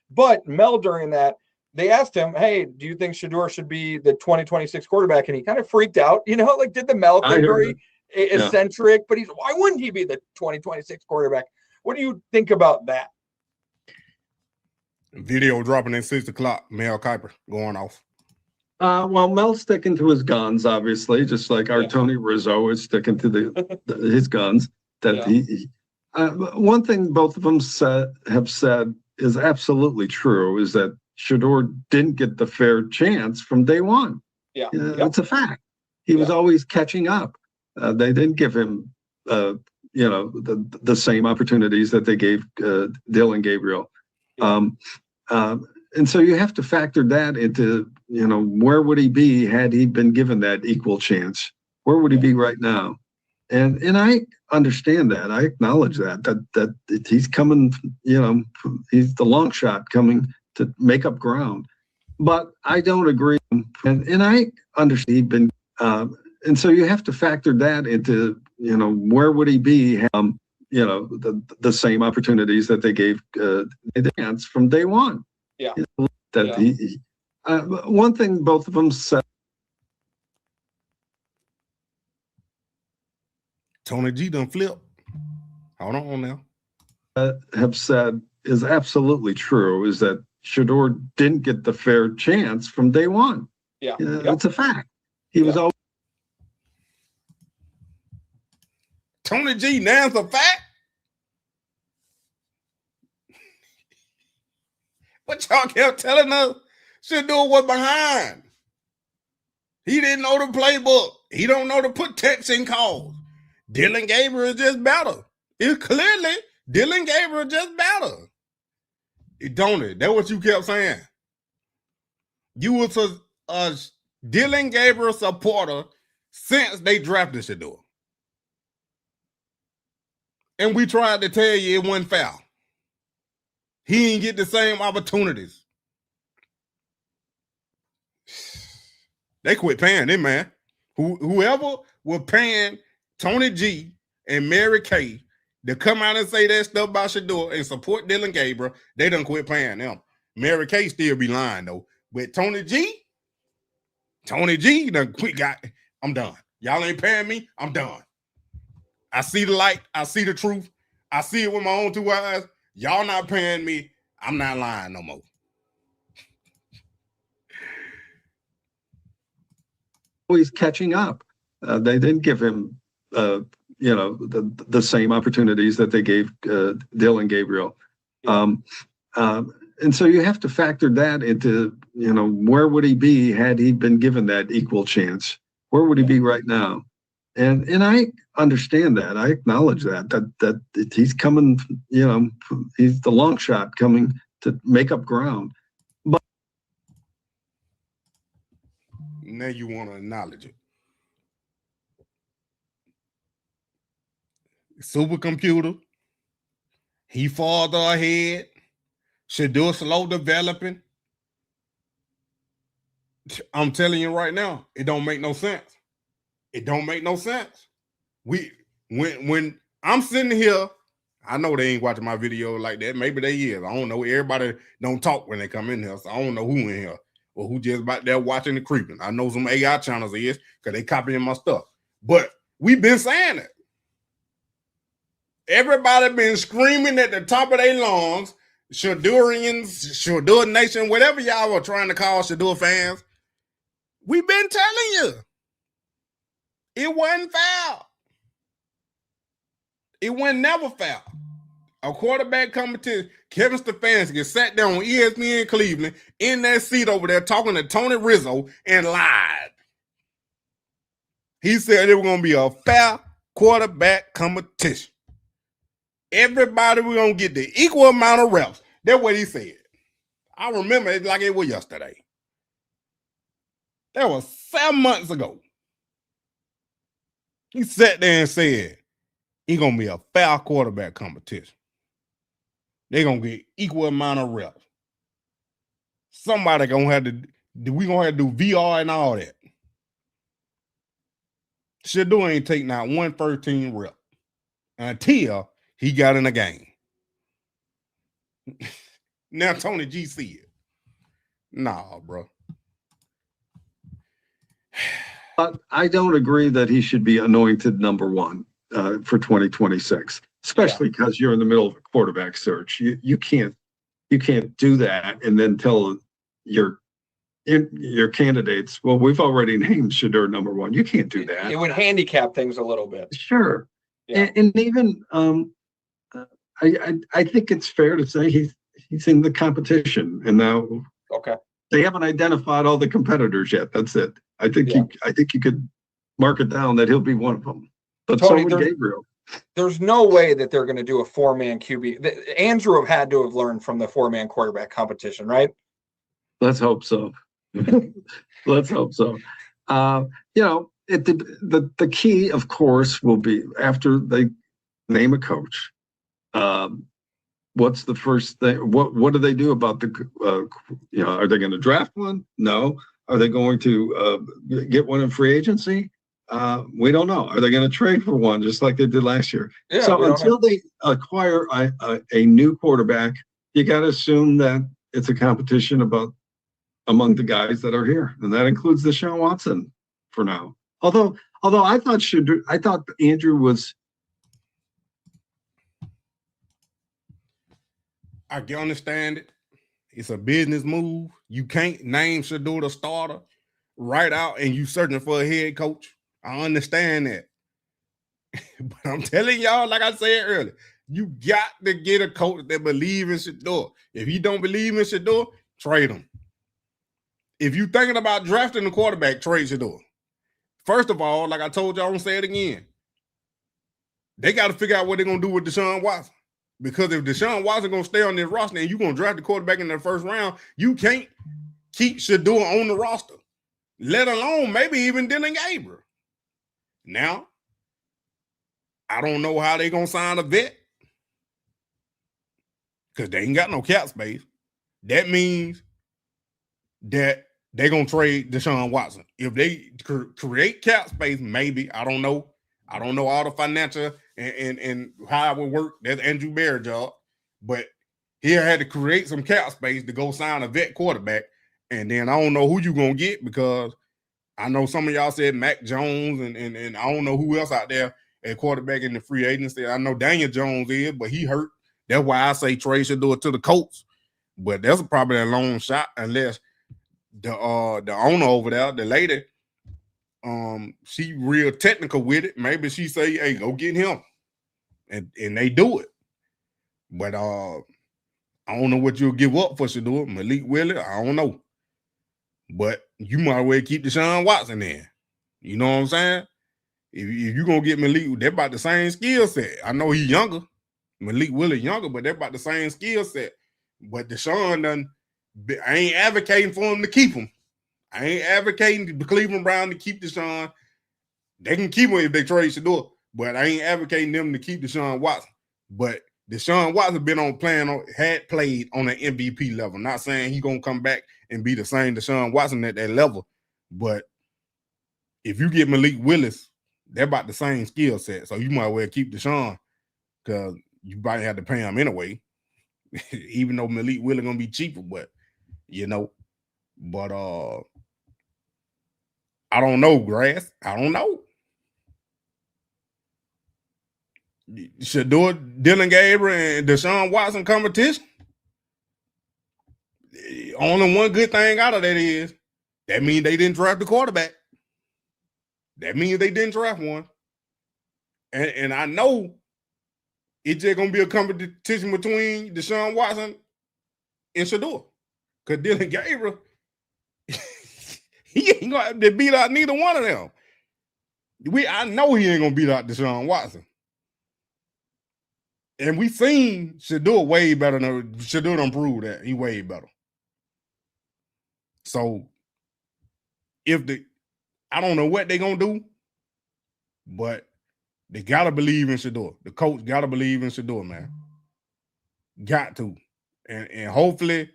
S3: But Mel, during that, they asked him, hey, do you think Shedeur should be the 2026 quarterback? And he kind of freaked out, like, did the Mel thing very eccentric, but why wouldn't he be the 2026 quarterback? What do you think about that?
S2: Video dropping at 6 o'clock, Mel Kiper going off.
S4: Well, Mel's sticking to his guns, obviously, just like our Tony Rizzo is sticking to his guns. One thing both of them have said is absolutely true, is that Shedeur didn't get the fair chance from day one.
S3: Yeah,
S4: it's a fact. He was always catching up. They didn't give him, the same opportunities that they gave Dylan Gabriel. And so you have to factor that into, where would he be had he been given that equal chance? Where would he be right now? And I understand that. I acknowledge that he's coming, he's the long shot coming to make up ground. But I don't agree. And I understand he'd been, and so you have to factor that into, where would he be, the same opportunities that they gave the chance from day one.
S3: Yeah.
S4: One thing both of them said.
S2: Tony G done flip. Hold on now.
S4: Have said is absolutely true, is that Shedeur didn't get the fair chance from day one.
S3: Yeah.
S4: It's a fact. He was always.
S2: Tony G, now it's a fact. But y'all kept telling us Shedeur was behind. He didn't know the playbook. He don't know the protection calls. Dylan Gabriel is just better. It's clearly Dylan Gabriel just better. Don't it? That's what you kept saying. You was a Dylan Gabriel supporter since they drafted Shedeur. And we tried to tell you it wasn't foul. He didn't get the same opportunities. They quit paying him, man. Whoever was paying Tony G and Mary Kay to come out and say that stuff about Shedeur and support Dylan Gabriel, they done quit paying them. Mary Kay still be lying, though. But Tony G done quit. I'm done. Y'all ain't paying me. I'm done. I see the light. I see the truth. I see it with my own 2 eyes. Y'all not paying me. I'm not lying no more.
S4: He's catching up. They didn't give him, the same opportunities that they gave Dylan Gabriel. And so you have to factor that into, where would he be had he been given that equal chance? Where would he be right now? And I understand that. I acknowledge that he's coming, he's the long shot coming to make up ground. But
S2: Now you want to acknowledge it. Supercomputer. He farther ahead. Shedeur slow developing. I'm telling you right now, it don't make no sense. It don't make no sense. When I'm sitting here, I know they ain't watching my video like that. Maybe they is. I don't know. Everybody don't talk when they come in here, so I don't know who in here or who just about there watching the creeping. I know some AI channels is because they copying my stuff. But we've been saying it. Everybody been screaming at the top of their lungs, Shedeurians, Shedeur Nation, whatever y'all are trying to call Shedeur fans. We've been telling you. It wasn't foul. It wasn't never foul. A quarterback competition, Kevin Stefanski sat down on ESPN Cleveland in that seat over there talking to Tony Rizzo and lied. He said it was going to be a fair quarterback competition. Everybody was going to get the equal amount of reps. That's what he said. I remember it like it was yesterday. That was 7 months ago. He sat there and said, it's going to be a fair quarterback competition. They're going to get equal amount of reps. Somebody going to have to, we going to have to do VR and all that. Shedeur ain't take not one first team rep until he got in the game. Now Tony G see it. Nah, bro.
S4: I don't agree that he should be anointed number one for 2026, especially because you're in the middle of a quarterback search. You can't do that and then tell your candidates, well, we've already named Shedeur number one. You can't do that.
S3: It would handicap things a little bit.
S4: Sure.
S3: Yeah.
S4: And even I think it's fair to say he's in the competition, and now they haven't identified all the competitors yet. That's it. I think you could mark it down that he'll be one of them. But Tony, so would Gabriel.
S3: There's no way that they're going to do a 4-man QB. Andrew had to have learned from the 4-man quarterback competition, right?
S4: Let's hope so. Let's hope so. The key, of course, will be after they name a coach. What's the first thing? What do they do about the? Are they going to draft one? No. Are they going to get one in free agency? We don't know. Are they going to trade for one just like they did last year? Yeah, so until they acquire a new quarterback, you got to assume that it's a competition among the guys that are here, and that includes Deshaun Watson for now. Although I thought Andrew was.
S2: I can understand it. It's a business move. You can't name Shedeur the starter right out and you searching for a head coach. I understand that. But I'm telling y'all, like I said earlier, you got to get a coach that believes in Shedeur. If he don't believe in Shedeur, trade him. If you thinking about drafting a quarterback, trade Shedeur. First of all, like I told y'all, I'm going to say it again. They got to figure out what they're going to do with Deshaun Watson. Because if Deshaun Watson going to stay on this roster and you're going to draft the quarterback in the first round, you can't keep Shedeur on the roster, let alone maybe even Dylan Gabriel. Now, I don't know how they're going to sign a vet because they ain't got no cap space. That means that they're going to trade Deshaun Watson. If they create cap space, maybe, I don't know. I don't know all the financial and how it would work. That's Andrew Barrett's job. But he had to create some cap space to go sign a vet quarterback. And then I don't know who you're going to get because I know some of y'all said Mac Jones and I don't know who else out there at quarterback in the free agency. I know Daniel Jones is, but he hurt. That's why I say Trey should do it to the Colts. But that's probably a long shot unless the owner over there, the lady, she real technical with it. Maybe she say, hey, go get him. And they do it. But I don't know what you'll give up for Shedeur. Malik Willis, I don't know. But you might well keep Deshaun Watson there. You know what I'm saying? If you're going to get Malik, they're about the same skill set. I know he's younger. Malik Willis younger, but they're about the same skill set. But Deshaun I ain't advocating for him to keep him. I ain't advocating the Cleveland Browns to keep Deshaun. They can keep him if they trade Shedeur, but I ain't advocating them to keep Deshaun Watson. But Deshaun Watson had played on an MVP level. Not saying he's gonna come back and be the same Deshaun Watson at that level, but if you get Malik Willis, they're about the same skill set. So you might well keep Deshaun because you probably have to pay him anyway. Even though Malik Willis gonna be cheaper, but I don't know, Grass. I don't know. Shedeur, Dylan Gabriel, and Deshaun Watson competition. Only one good thing out of that is that means they didn't draft the quarterback. That means they didn't draft one. And I know it's just gonna be a competition between Deshaun Watson and Shedeur. Because Dylan Gabriel, he ain't gonna have to beat out neither one of them. I know he ain't gonna beat out Deshaun Watson. And we seen Shedeur way better than Shedeur done proved that he way better. So I don't know what they're gonna do, but they gotta believe in Shedeur. The coach gotta believe in Shedeur, man. Got to. And hopefully,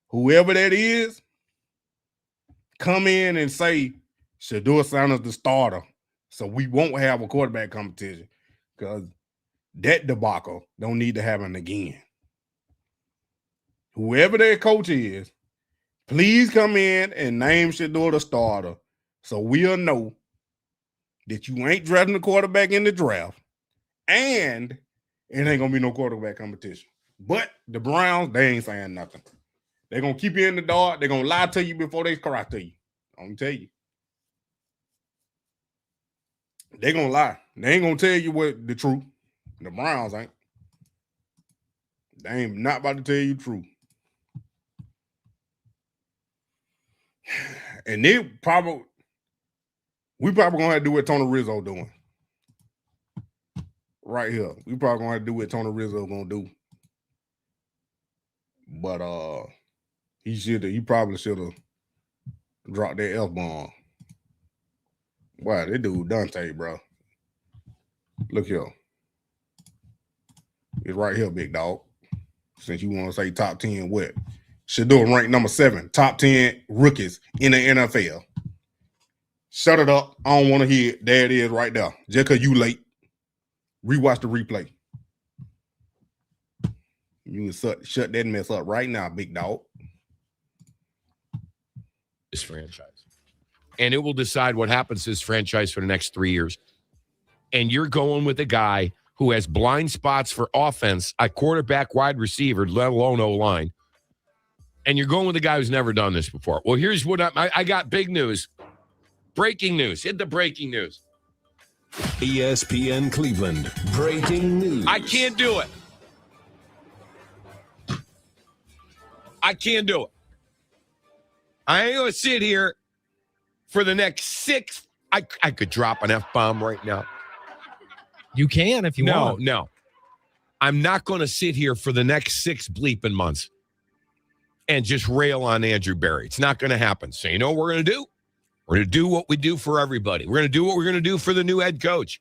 S2: whoever that is, come in and say Shedeur Sanders the starter. So we won't have a quarterback competition. Because that debacle don't need to happen again. Whoever their coach is, please come in and name Shedeur the starter so we'll know that you ain't drafting a quarterback in the draft and it ain't going to be no quarterback competition. But the Browns, they ain't saying nothing. They're going to keep you in the dark. They're going to lie to you before they cry to you. I'm going to tell you. They're going to lie. They ain't going to tell you what the truth. The Browns ain't. They ain't not about to tell you the truth. And we probably gonna have to do what Tony Rizzo doing. Right here. We probably gonna have to do what Tony Rizzo gonna do. But he probably should have dropped that F-bomb. Wow, that dude Dante, bro. Look here. It's right here, big dog. Since you want to say top 10 what? Shedeur ranked number 7, top 10 rookies in the NFL. Shut it up. I don't want to hear it. There it is right there. Just because you late. Rewatch the replay. You can shut that mess up right now, big dog.
S5: This franchise. And it will decide what happens to this franchise for the next 3 years. And you're going with a guy who has blind spots for offense, a quarterback, wide receiver, let alone O-line. And you're going with a guy who's never done this before. Well, here's what I got big news. Breaking news. Hit the breaking news.
S6: ESPN Cleveland. Breaking news.
S5: I can't do it. I can't do it. I ain't going to sit here for the next 6. I could drop an F-bomb right now.
S7: You can if you want.
S5: No. I'm not going to sit here for the next 6 bleeping months and just rail on Andrew Berry. It's not going to happen. So you know what we're going to do? We're going to do what we do for everybody. We're going to do what we're going to do for the new head coach.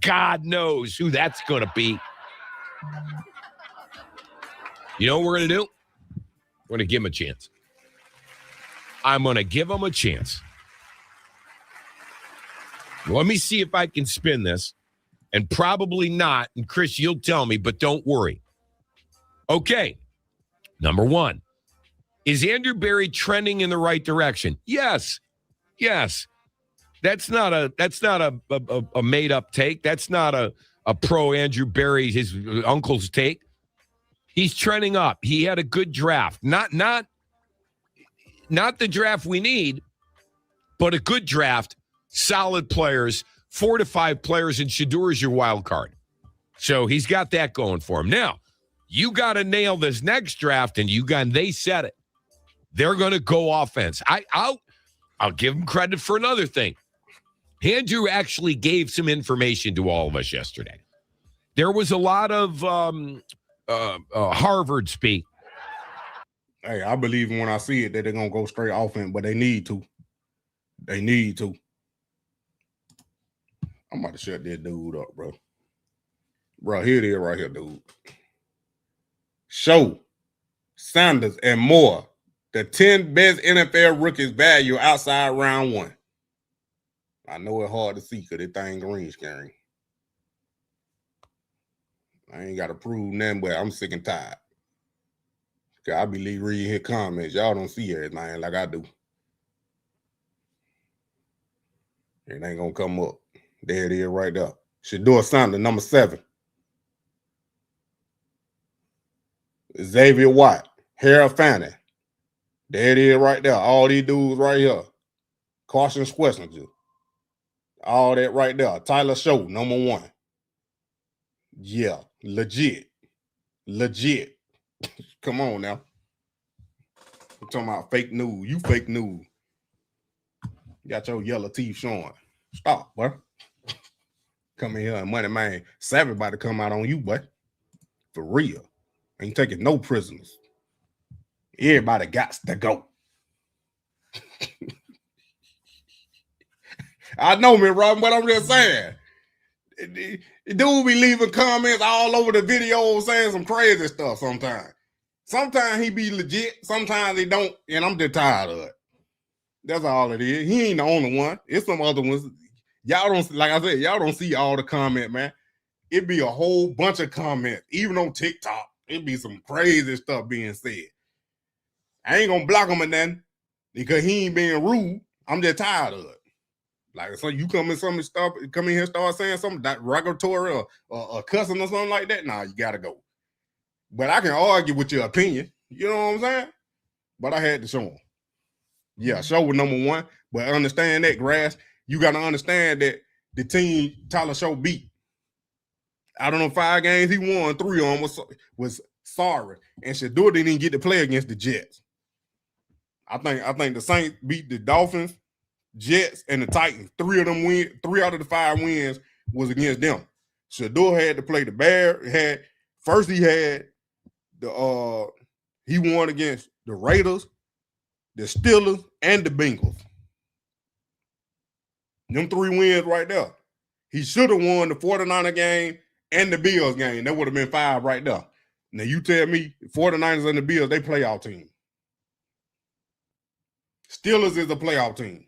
S5: God knows who that's going to be. You know what we're going to do? We're going to give him a chance. I'm going to give him a chance. Let me see if I can spin this. And probably not. And Chris, you'll tell me, but don't worry. Okay. Number 1. Is Andrew Berry trending in the right direction? Yes. That's not a made up take. That's not a pro Andrew Berry, his uncle's take. He's trending up. He had a good draft. Not the draft we need, but a good draft. Solid players. 4 to 5 players, and Shedeur is your wild card. So he's got that going for him. Now, you got to nail this next draft, and they said it. They're going to go offense. I'll give him credit for another thing. Andrew actually gave some information to all of us yesterday. There was a lot of Harvard speak.
S2: Hey, I believe when I see it that they're gonna go straight offense, but they need to. They need to. I'm about to shut that dude up, bro. Bro, here it is right here, dude. Show Sanders and Moore, the 10 best NFL rookies value outside round 1. I know it's hard to see because this thing green screen. I ain't got to prove nothing, but I'm sick and tired. I be reading his comments. Y'all don't see everything like I do. It ain't going to come up. There it is right there. Shedeur Sanders, number 7. Xavier White, Harold Fanning. There it is right there. All these dudes right here. Carson Schwarzenegger. All that right there. Tyler Show, number 1. Yeah, legit. Legit. Come on now. I'm talking about fake news. You fake news. You got your yellow teeth showing. Stop, boy. Come in here and money man. Savvy about to come out on you, boy. For real. Ain't taking no prisoners. Everybody got to go. I know, man, Robin, but I'm just saying. The dude be leaving comments all over the video saying some crazy stuff sometimes. Sometimes he be legit, sometimes he don't, and I'm just tired of it. That's all it is. He ain't the only one. It's some other ones. Y'all don't, like I said, y'all don't see all the comment, man. It be a whole bunch of comments. Even on TikTok, it be some crazy stuff being said. I ain't gonna block him or nothing because he ain't being rude. I'm just tired of it. Like, so you come in some stuff, come in here and start saying something derogatory or cussing or something like that. Nah, you gotta go. But I can argue with your opinion. You know what I'm saying? But I had to show him. Yeah, Show was number 1. But understand that, Grass. You got to understand that the team Tyler Show beat. I don't know, 5 games he won, 3 of them was sorry. And Shedeur didn't even get to play against the Jets. I think the Saints beat the Dolphins, Jets, and the Titans. 3 of them win. 3 out of the 5 wins was against them. Shedeur had to play the Bears. He had he won against the Raiders, the Steelers, and the Bengals. Them 3 wins right there. He should have won the 49er game and the Bills game. That would have been 5 right there. Now you tell me, 49ers and the Bills, they playoff team. Steelers is a playoff team.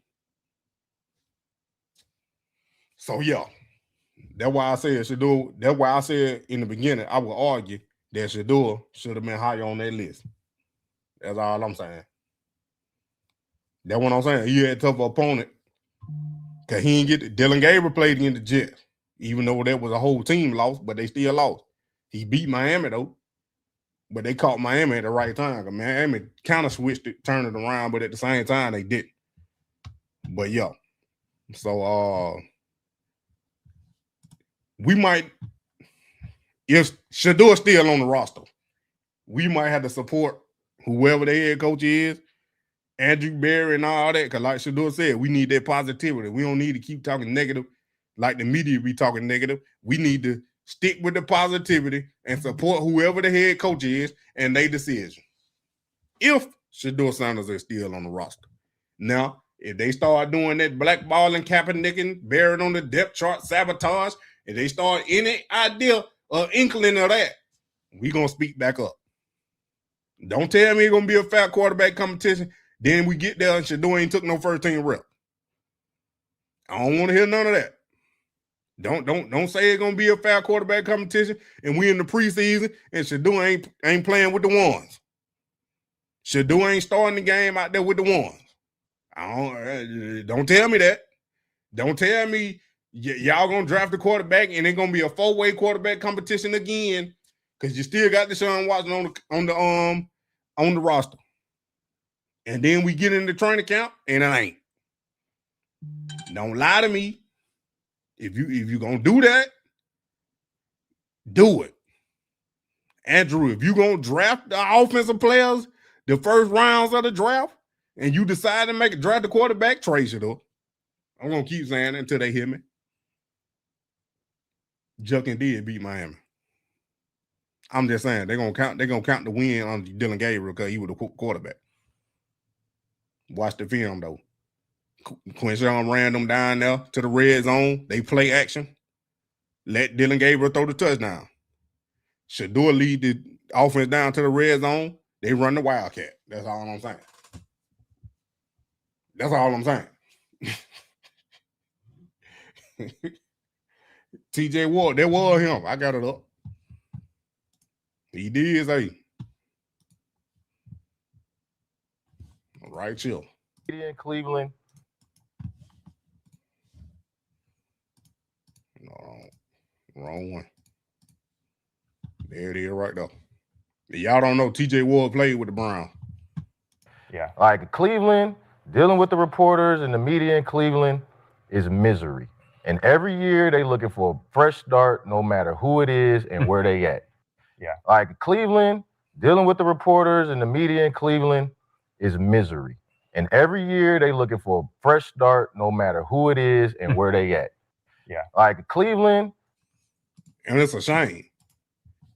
S2: So yeah, that's why I said Shedeur. That's why I said in the beginning I would argue that Shedeur should have been higher on that list. That's all I'm saying. That's what I'm saying. He had a tougher opponent because he didn't get Dylan Gabriel played against the Jets, even though that was a whole team loss, but they still lost. He beat Miami though, but they caught Miami at the right time. Because Miami kind of switched it, turned it around, but at the same time they didn't. But yeah, so we might, if Shedeur's still on the roster, we might have to support whoever the head coach is, Andrew Berry and all that. Because like Shedeur said, we need that positivity. We don't need to keep talking negative like the media be talking negative. We need to stick with the positivity and support whoever the head coach is and their decision. If Shedeur Sanders is still on the roster. Now, if they start doing that blackballing, Kaepernicking, buried on the depth chart, sabotage, if they start any idea or inkling of that, we're going to speak back up. Don't tell me it's going to be a fair quarterback competition. Then we get there and Shedeur ain't took no first team rep. I don't want to hear none of that. Don't say it's going to be a fair quarterback competition and we in the preseason and Shedeur ain't playing with the ones. Shedeur ain't starting the game out there with the ones. Don't tell me that. Don't tell me y'all gonna draft a quarterback and it's gonna be a 4-way quarterback competition again because you still got Deshaun Watson on the roster. And then we get in the training camp and it ain't. Don't lie to me. If you gonna do that, do it. Andrew, if you gonna draft the offensive players the first rounds of the draft, and you decide to draft the quarterback, trade it up. I'm going to keep saying it until they hear me. Juck and did beat Miami. I'm just saying they're gonna count the win on Dylan Gabriel because he was the quarterback. Watch the film though. Quinshawn ran them down there to the red zone. They play action. Let Dylan Gabriel throw the touchdown. Shedeur lead the offense down to the red zone. They run the Wildcat. That's all I'm saying. That's all I'm saying. TJ Ward, that was him. I got it up. He did say. All right, chill.
S8: In Cleveland.
S2: No, wrong one. There it is right there. Y'all don't know TJ Ward played with the Browns.
S8: Yeah. Like Cleveland, dealing with the reporters and the media in Cleveland is misery. And every year they looking for a fresh start, no matter who it is and where they at. Yeah. Like Cleveland, dealing with the reporters and the media in Cleveland is misery. And every year they looking for a fresh start, no matter who it is and where they at. Yeah. Like Cleveland.
S2: And it's a shame.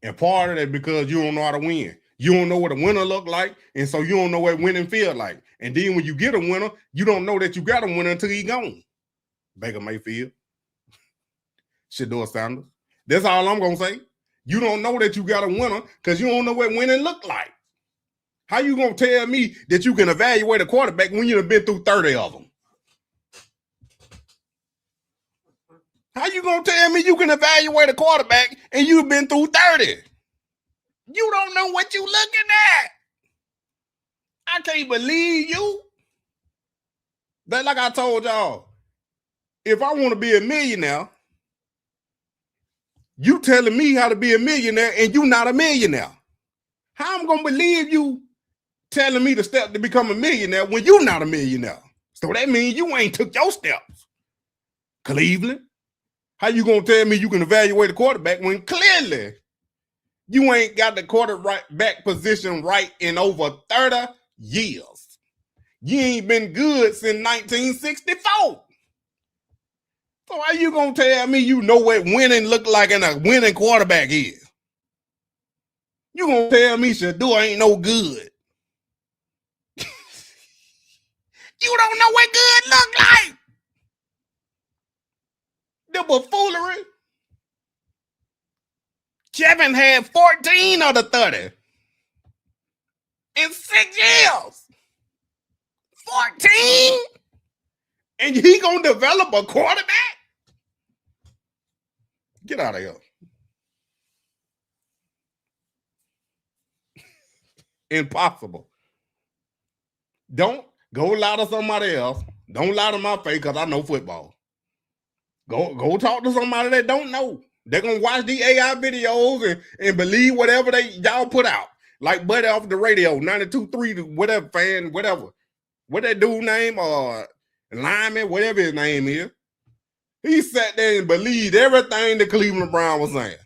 S2: And part of that because you don't know how to win. You don't know what a winner look like, and so you don't know what winning feel like. And then when you get a winner, you don't know that you got a winner until he gone. Baker Mayfield. Shedeur Sanders. That's all I'm going to say. You don't know that you got a winner because you don't know what winning look like. How you going to tell me that you can evaluate a quarterback when you've been through 30 of them? How you going to tell me you can evaluate a quarterback and you've been through 30? You don't know what you looking at. I can't believe you. That, like I told y'all, if I want to be a millionaire, you telling me how to be a millionaire and you not a millionaire. How I'm going to believe you telling me the step to become a millionaire when you not a millionaire? So that means you ain't took your steps. Cleveland. How you going to tell me you can evaluate a quarterback when clearly you ain't got the quarterback position right in over 30 years? You ain't been good since 1964. So how you going to tell me you know what winning look like and a winning quarterback is? You going to tell me Shedeur ain't no good? You don't know what good look like. The buffoonery. Kevin had 14 of the 30 in 6 years. 14? And he gonna develop a quarterback? Get out of here. Impossible. Don't go lie to somebody else. Don't lie to my face because I know football. Go talk to somebody that don't know. They're gonna watch the AI videos and believe whatever y'all put out. Like Buddy off the radio, 92.3, whatever fan, whatever. What that dude name? Lyman, whatever his name is. He sat there and believed everything the Cleveland Browns was saying.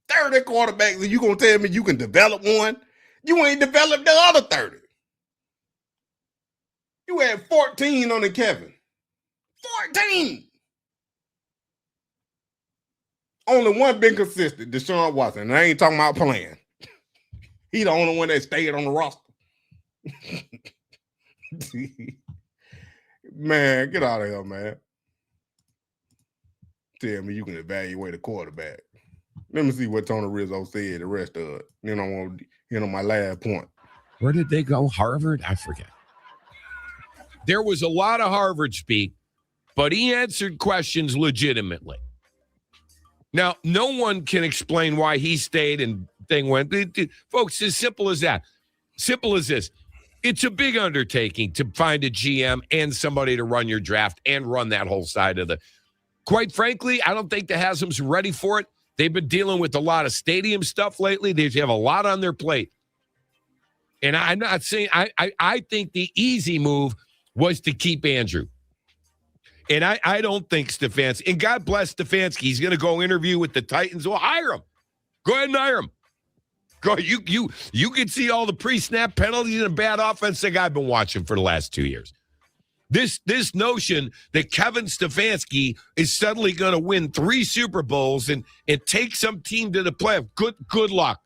S2: "30 quarterbacks, and you gonna tell me you can develop one? You ain't developed the other 30. You had 14 on the Kevin. 14. Only one been consistent, Deshaun Watson. And I ain't talking about playing. He the only one that stayed on the roster. Man, get out of here, man. Tell me you can evaluate a quarterback. Let me see what Tony Rizzo said the rest of it. You know, my last point.
S5: Where did they go? Harvard? I forget. There was a lot of Harvard speak, but he answered questions legitimately. Now, no one can explain why he stayed and thing went. Folks, as simple as that. Simple as this. It's a big undertaking to find a GM and somebody to run your draft and run that whole side of the. Quite frankly, I don't think the Haslam's ready for it. They've been dealing with a lot of stadium stuff lately. They have a lot on their plate. And I'm not saying I think the easy move was to keep Andrew. And I don't think Stefanski, and God bless Stefanski, he's going to go interview with the Titans. Well, hire him. Go ahead and hire him. Go, you can see all the pre-snap penalties and a bad offense that I've been watching for the last 2 years. This notion that Kevin Stefanski is suddenly going to win 3 Super Bowls and take some team to the playoff. Good luck.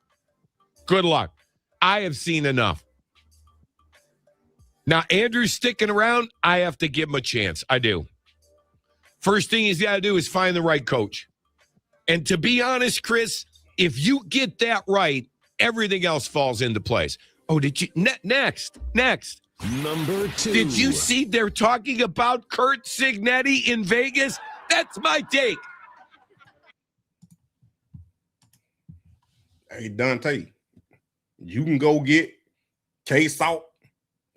S5: Good luck. I have seen enough. Now, Andrew's sticking around. I have to give him a chance. I do. First thing he's got to do is find the right coach. And to be honest, Chris, if you get that right, everything else falls into place. Oh, did you? Next.
S6: Number 2.
S5: Did you see they're talking about Kurt Signetti in Vegas? That's my take.
S2: Hey, Dante, you can go get K-Salt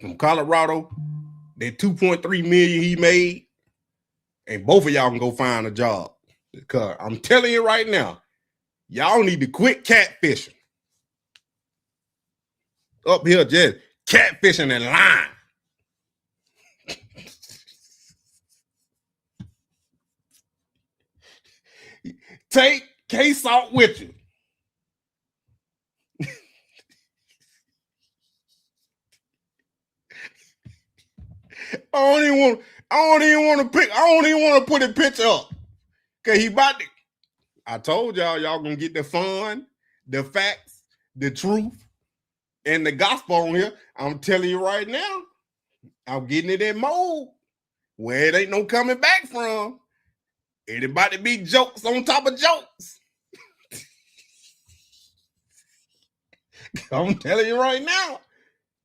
S2: from Colorado, that $2.3 million he made, and both of y'all can go find a job. Because I'm telling you right now, y'all need to quit catfishing. Up here just catfishing and lying. Take K-Salt with you. I don't even want to put a picture up. Cause he about to. I told y'all gonna get the fun, the facts, the truth, and the gospel on here. I'm telling you right now, I'm getting it in mode where it ain't no coming back from. It about to be jokes on top of jokes. I'm telling you right now,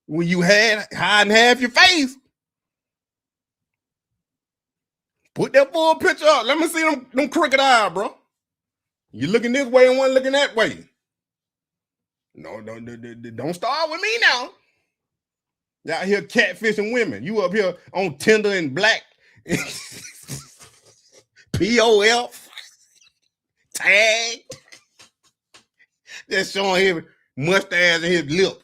S2: when you hiding half your face, put that full picture up. Let me see them crooked eyes, bro. You looking this way and one looking that way. No, don't start with me now. You out here catfishing women. You up here on Tinder and Black. POF. Tag. Just showing his mustache and his lip.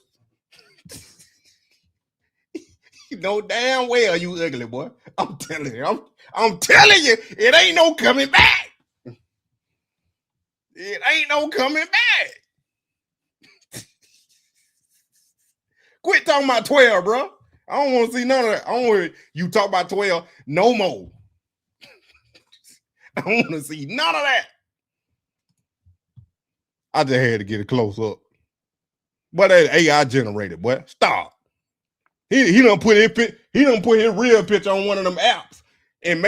S2: You know damn well you ugly, boy. I'm telling you. I'm telling you, it ain't no coming back. It ain't no coming back. Quit talking about 12, bro. I don't want to see none of that. I don't want you talk about 12 no more. I don't want to see none of that. I just had to get a close up. But that AI generated, boy. Stop. He done put his real picture on one of them apps and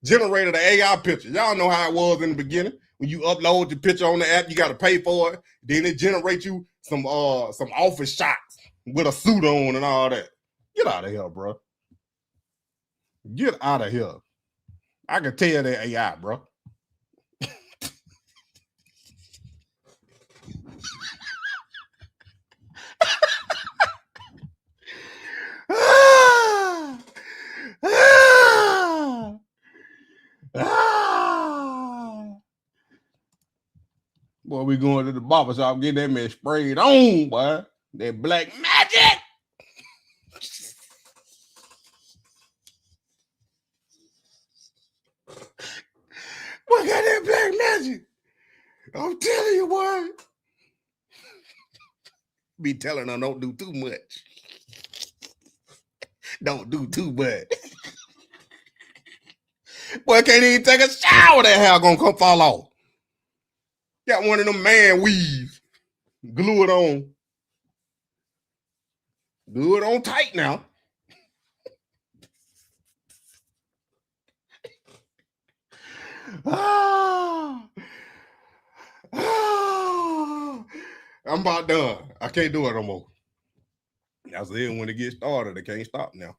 S2: generated an AI picture. Y'all know how it was in the beginning. When you upload your picture on the app, you got to pay for it. Then it generates you some office shots with a suit on and all that. Get out of here, bro. Get out of here. I can tell that AI, bro. Boy, we going to the barber shop, get that man sprayed on, boy. That black magic. What got that black magic? I'm telling you, boy. Be telling her don't do too much. Don't do too much. Boy, can't even take a shower. That hair gonna come fall off. Got one of them man weaves. Glue it on. Glue it on tight now. I'm about done. I can't do it no more. That's it. When it gets started, it can't stop now.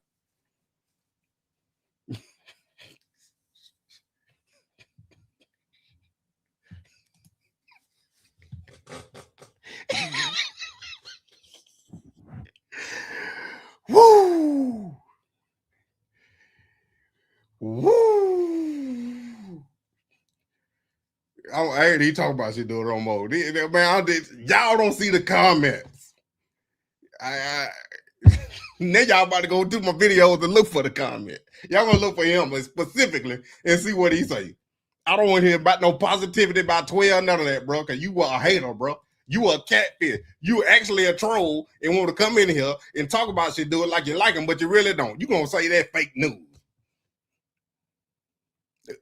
S2: Woo! Woo! I ain't even talking about shit doing no more. Man, y'all don't see the comments. Now y'all about to go do my videos and look for the comment. Y'all gonna look for him specifically and see what he say. I don't want to hear about no positivity about 12, none of that, bro, because you are a hater, bro. You are a catfish. You actually a troll and want to come in here and talk about shit, do it like you like him, but you really don't. You gonna say that fake news.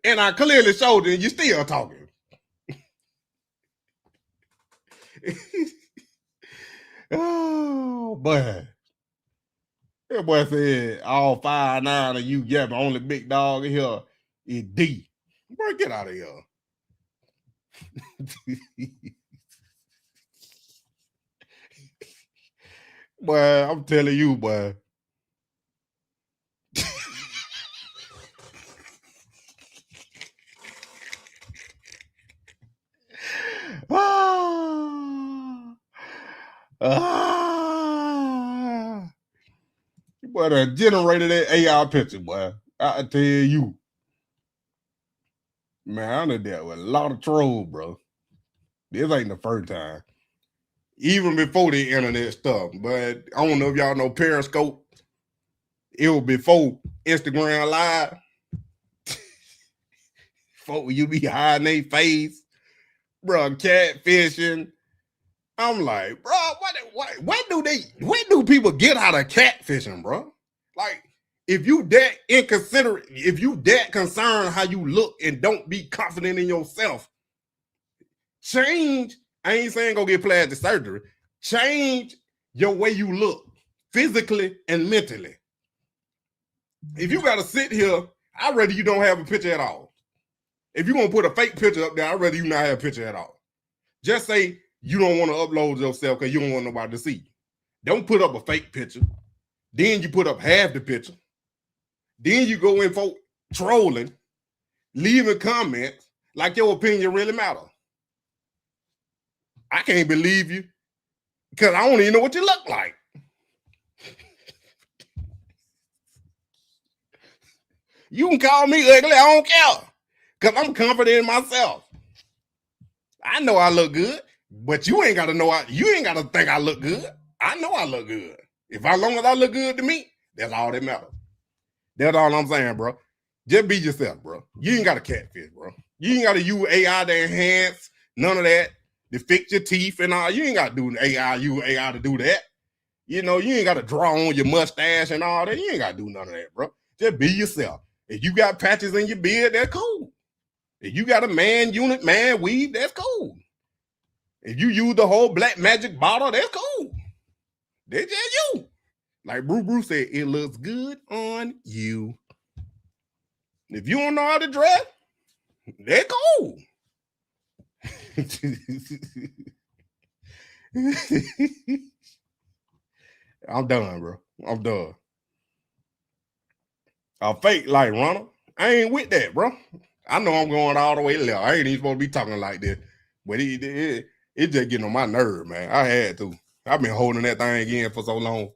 S2: And I clearly showed you, and you still talking. Oh, boy. That boy said, all 5'9" of you, yeah, the only big dog in here is D. Boy, get out of here. Boy, I'm telling you, boy. Boy, that generated that AI picture, boy. I tell you. Man, I done dealt with a lot of trolls, bro. This ain't the first time. Even before the internet stuff. But I don't know if y'all know Periscope. It was before Instagram Live. Folk, you be hiding their face. Bro, catfishing. I'm like, bro, when do people get out of catfishing, bro? Like, if you that inconsiderate, if you that concerned how you look and don't be confident in yourself, change. I ain't saying go get plastic surgery. Change your way you look, physically and mentally. If you gotta sit here, I'd rather you don't have a picture at all. If you're gonna put a fake picture up there, I'd rather you not have a picture at all. Just say you don't want to upload yourself because you don't want nobody to see you. Don't put up a fake picture. Then you put up half the picture. Then you go in for trolling, leaving comments like your opinion really matters. I can't believe you because I don't even know what you look like. You can call me ugly, I don't care. Because I'm confident in myself. I know I look good, but you ain't got to know, you ain't got to think I look good. I know I look good. If as long as I look good to me, that's all that matters. That's all I'm saying, bro. Just be yourself, bro. You ain't got to catfish, bro. You ain't got to use AI to enhance none of that, to fix your teeth and all. You ain't got to do AI, use AI to do that. You know, you ain't got to draw on your mustache and all that. You ain't got to do none of that, bro. Just be yourself. If you got patches in your beard, that's cool. If you got a man unit, man weave, that's cool. If you use the whole black magic bottle, that's cool. That's just you. Like Bruce said, it looks good on you. If you don't know how to dress, that's cool. I'm done, bro. I'm done. A fake like runner, I ain't with that, bro. I know I'm going all the way left. I ain't even supposed to be talking like this, but it just getting on my nerve, man. I had to. I've been holding that thing in for so long.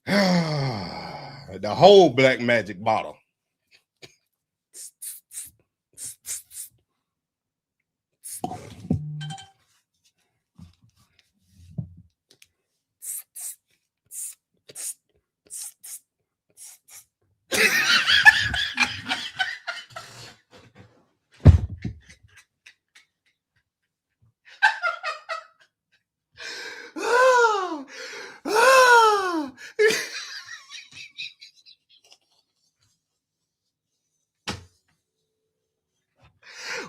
S2: The whole black magic bottle.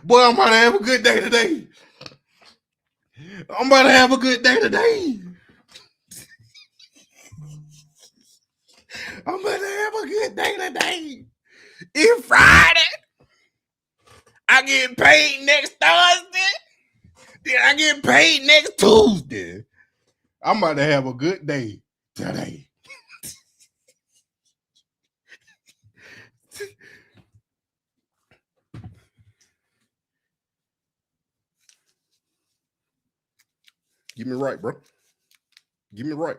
S2: Boy, I'm about to have a good day today. I'm about to have a good day today. I'm about to have a good day today. It's Friday. I get paid next Thursday. Then I get paid next Tuesday. I'm about to have a good day today. Get me right, bro. Get me right.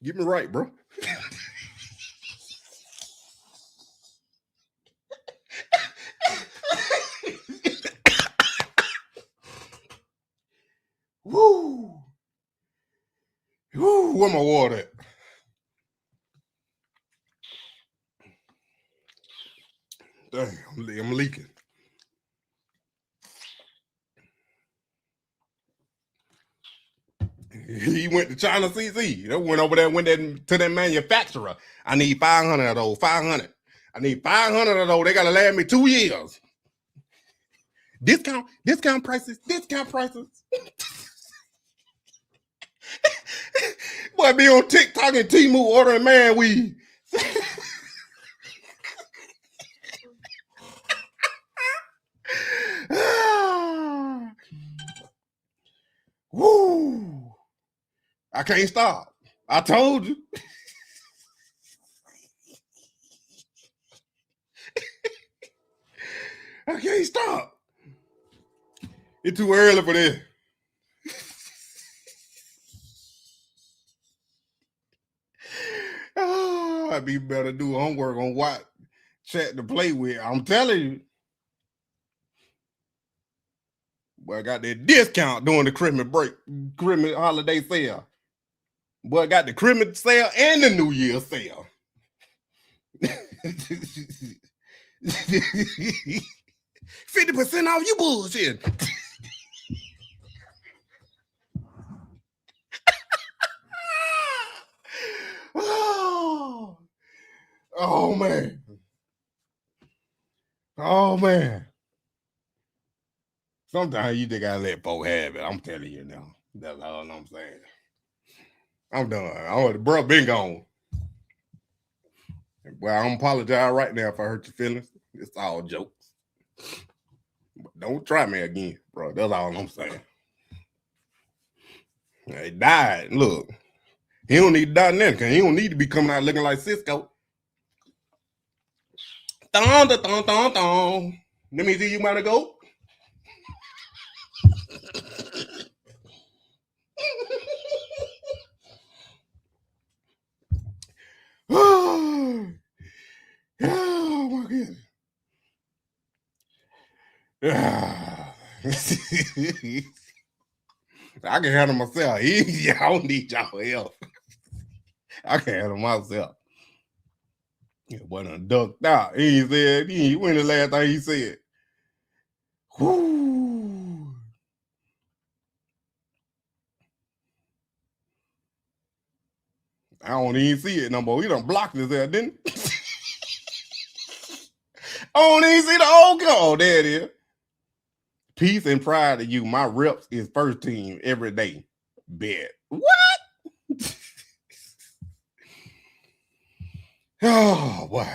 S2: Get me right, bro. Woo. Woo. Where my water at? Dang, I'm leaking. He went to China CC. That went over there, went to that manufacturer. I need 500 of those, 500. I need 500 of those. They gotta last me 2 years. Discount prices. Boy, be on TikTok and Temu ordering man weed. Woo! I can't stop. I told you. I can't stop. It's too early for this. Oh, I'd be better do homework on what chat to play with. I'm telling you. Boy, I got that discount during the Christmas holiday sale. Boy, I got the Christmas sale and the New Year sale. 50% off, you bullshit. Oh man. Oh man. Sometimes you just gotta let folks have it. I'm telling you now. That's all I'm saying. I'm done. The bro been gone. Well, I'm apologize right now if I hurt your feelings. It's all jokes. But don't try me again, bro. That's all I'm saying. He died. Look, he don't need to die nothing because he don't need to be coming out looking like Cisco. Let me see you might go. Oh my goodness. I can handle myself. I don't need y'all help. I can handle myself. Yeah, boy done ducked out. When the last thing he said? Whoo. I don't even see it no more. He done blocked his ass, didn't he? I don't even see the old call. There it is. Peace and pride to you. My reps is first team every day. Bet. What? Oh, boy.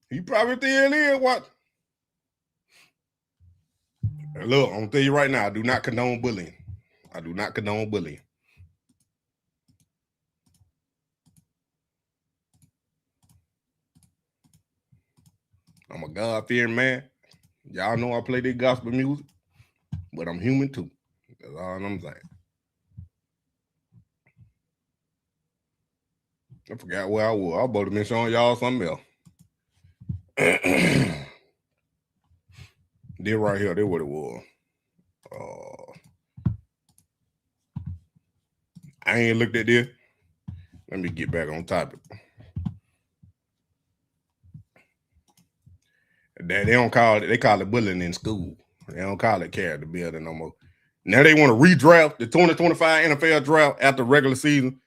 S2: He probably still in. What? Look, I'm going to tell you right now, I do not condone bullying. I do not condone bullying. I'm a God-fearing man. Y'all know I play this gospel music, but I'm human too. That's all I'm saying. I forgot where I was. I was about to be showing y'all something else. This right here, this what it was. I ain't looked at this. Let me get back on topic. They don't call it, they call it bullying in school. They don't call it character building no more. Now they want to redraft the 2025 NFL draft after regular season.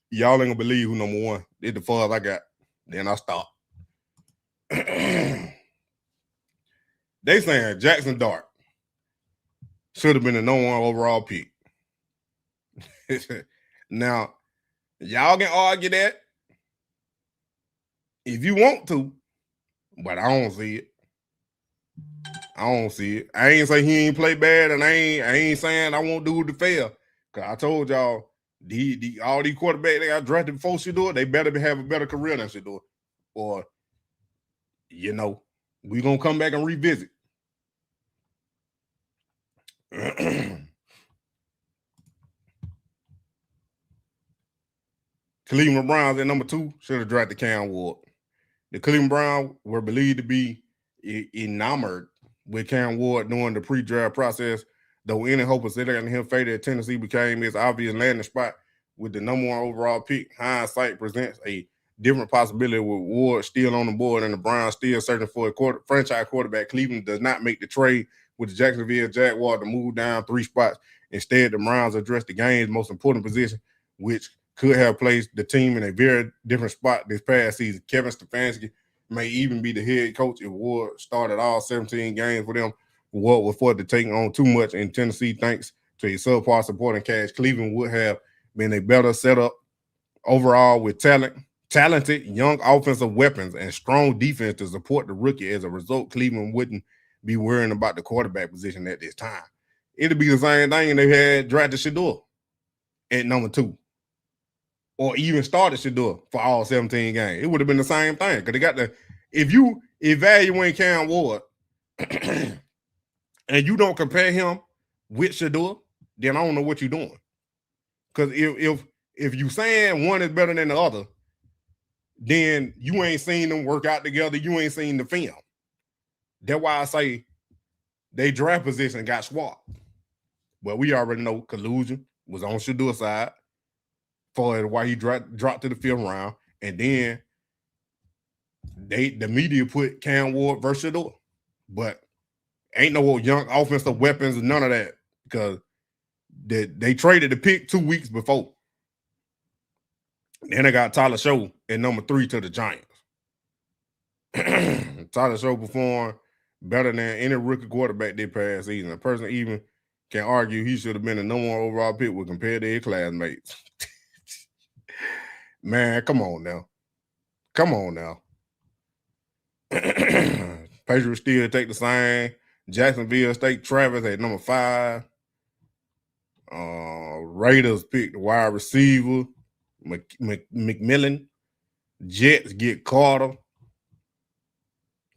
S2: Y'all ain't gonna believe who number one. It's the far as I got. Then I stop. They saying Jackson Dart should have been the number one overall pick. Now, y'all can argue that if you want to, but I don't see it. I don't see it. I ain't say he ain't play bad, and I ain't saying I won't do the fair. Cause I told y'all all these quarterbacks they got drafted before Shedeur, they better have a better career than Shedeur. Or, you know, we gonna come back and revisit. Cleveland Browns at number 2 should have drafted Cam Ward. The Cleveland Browns were believed to be enamored with Cam Ward during the pre-draft process, though any hope of setting him faded at Tennessee became his obvious landing spot with the number 1 overall pick. Hindsight presents a different possibility with Ward still on the board and the Browns still searching for a franchise quarterback. Cleveland does not make the trade with the Jacksonville Jaguars to move down 3 spots. Instead, the Browns address the game's most important position, which could have placed the team in a very different spot this past season. Kevin Stefanski may even be the head coach if Ward started all 17 games for them. Ward was forced to take on too much in Tennessee thanks to a subpar supporting cast. Cleveland would have been a better setup overall with talented young offensive weapons and strong defense to support the rookie. As a result, Cleveland wouldn't be worrying about the quarterback position at this time. It'd be the same thing they had drafted Shedeur at number 2. Or even started Shedeur for all 17 games. It would have been the same thing. Because they got if you evaluate Cam Ward and you don't compare him with Shedeur, then I don't know what you're doing. Because if you saying one is better than the other, then you ain't seen them work out together. You ain't seen the film. That's why I say they draft position got swapped. But we already know collusion was on Shedeur's side for why he dropped to the 5th round. And then the media put Cam Ward versus Shedeur. But ain't no young offensive weapons and none of that because they traded the pick 2 weeks before. Then they got Tyler Show at number 3 to the Giants. Tyler Show performed better than any rookie quarterback this past season. A person even can argue he should have been the number 1 overall pick when compared to his classmates. Man, come on now. Come on now. Patriots still take the same. Jacksonville State Travis at number 5. Raiders picked wide receiver McMillan. Jets get Carter.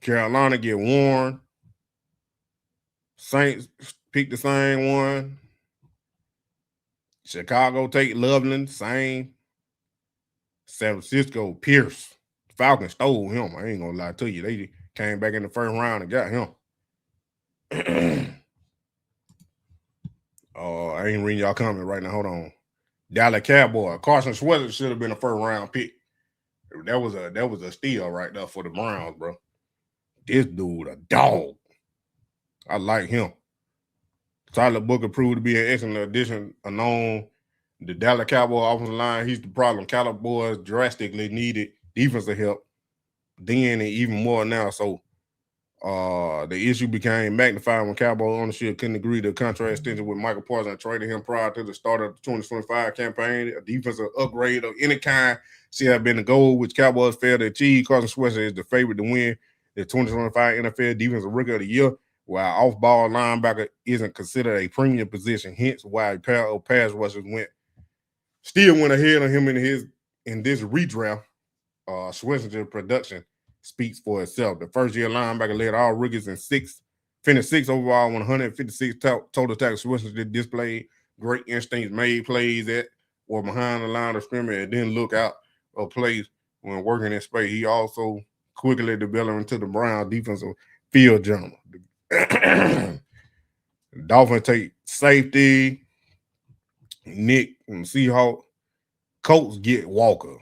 S2: Carolina get Warren. Saints pick the same one. Chicago take Loveland, same. San Francisco, Pierce. Falcons stole him. I ain't gonna lie to you. They came back in the 1st round and got him. I ain't reading y'all comment right now. Hold on. Dallas Cowboy. Carson Schweitzer should have been a 1st round pick. That was a steal right there for the Browns, bro. This dude a dog. I like him. Tyler Booker proved to be an excellent addition along the Dallas Cowboy offensive line. He's the problem. Cowboys drastically needed defensive help then and even more now. So the issue became magnified when Cowboy ownership couldn't agree to a contract extension with Michael Parsons and traded him prior to the start of the 2025 campaign. A defensive upgrade of any kind should have been the goal, which Cowboys failed to achieve. Carson Schweitzer is the favorite to win the 2025 NFL Defensive Rookie of the Year, while off-ball linebacker isn't considered a premium position, hence why a pair of pass rushers still went ahead of him in this redraft. Schweitzer production speaks for itself. The first-year linebacker led all rookies in finished 6th overall, 156 total tackles. Schweitzer displayed great instincts, made plays at or behind the line of scrimmage, and didn't look out of place when working in space. He also quickly developed into the Browns defensive field general. Dolphins take safety. Nick from Seahawks. Colts get Walker.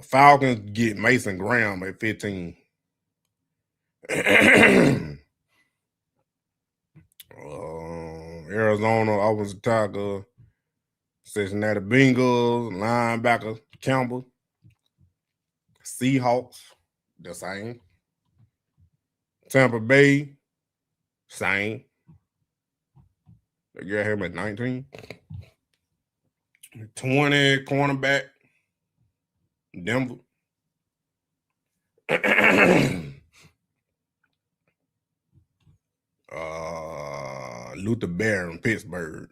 S2: Falcons get Mason Graham at 15. Arizona offensive tackle. Cincinnati Bengals linebacker Campbell. Seahawks the same. Tampa Bay same. They got him at 19. 20 cornerback Denver. Luther Barron, Pittsburgh.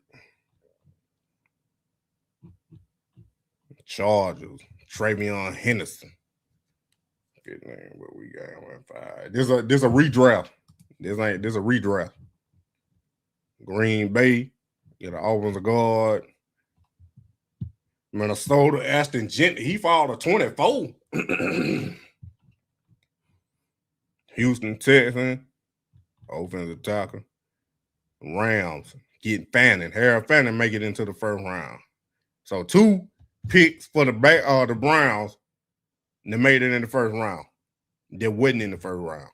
S2: Chargers, Travion Henderson. Good name, what we got? 5. This a redraft. This a redraft. Green Bay, get an offensive guard. Minnesota, Ashton Gentry, he fought a 24. Houston Texans, offensive tackle. Rams, get Fannin. Harold Fannin make it into the 1st round. So 2 picks for the Browns that made it in the 1st round. That wasn't in the 1st round.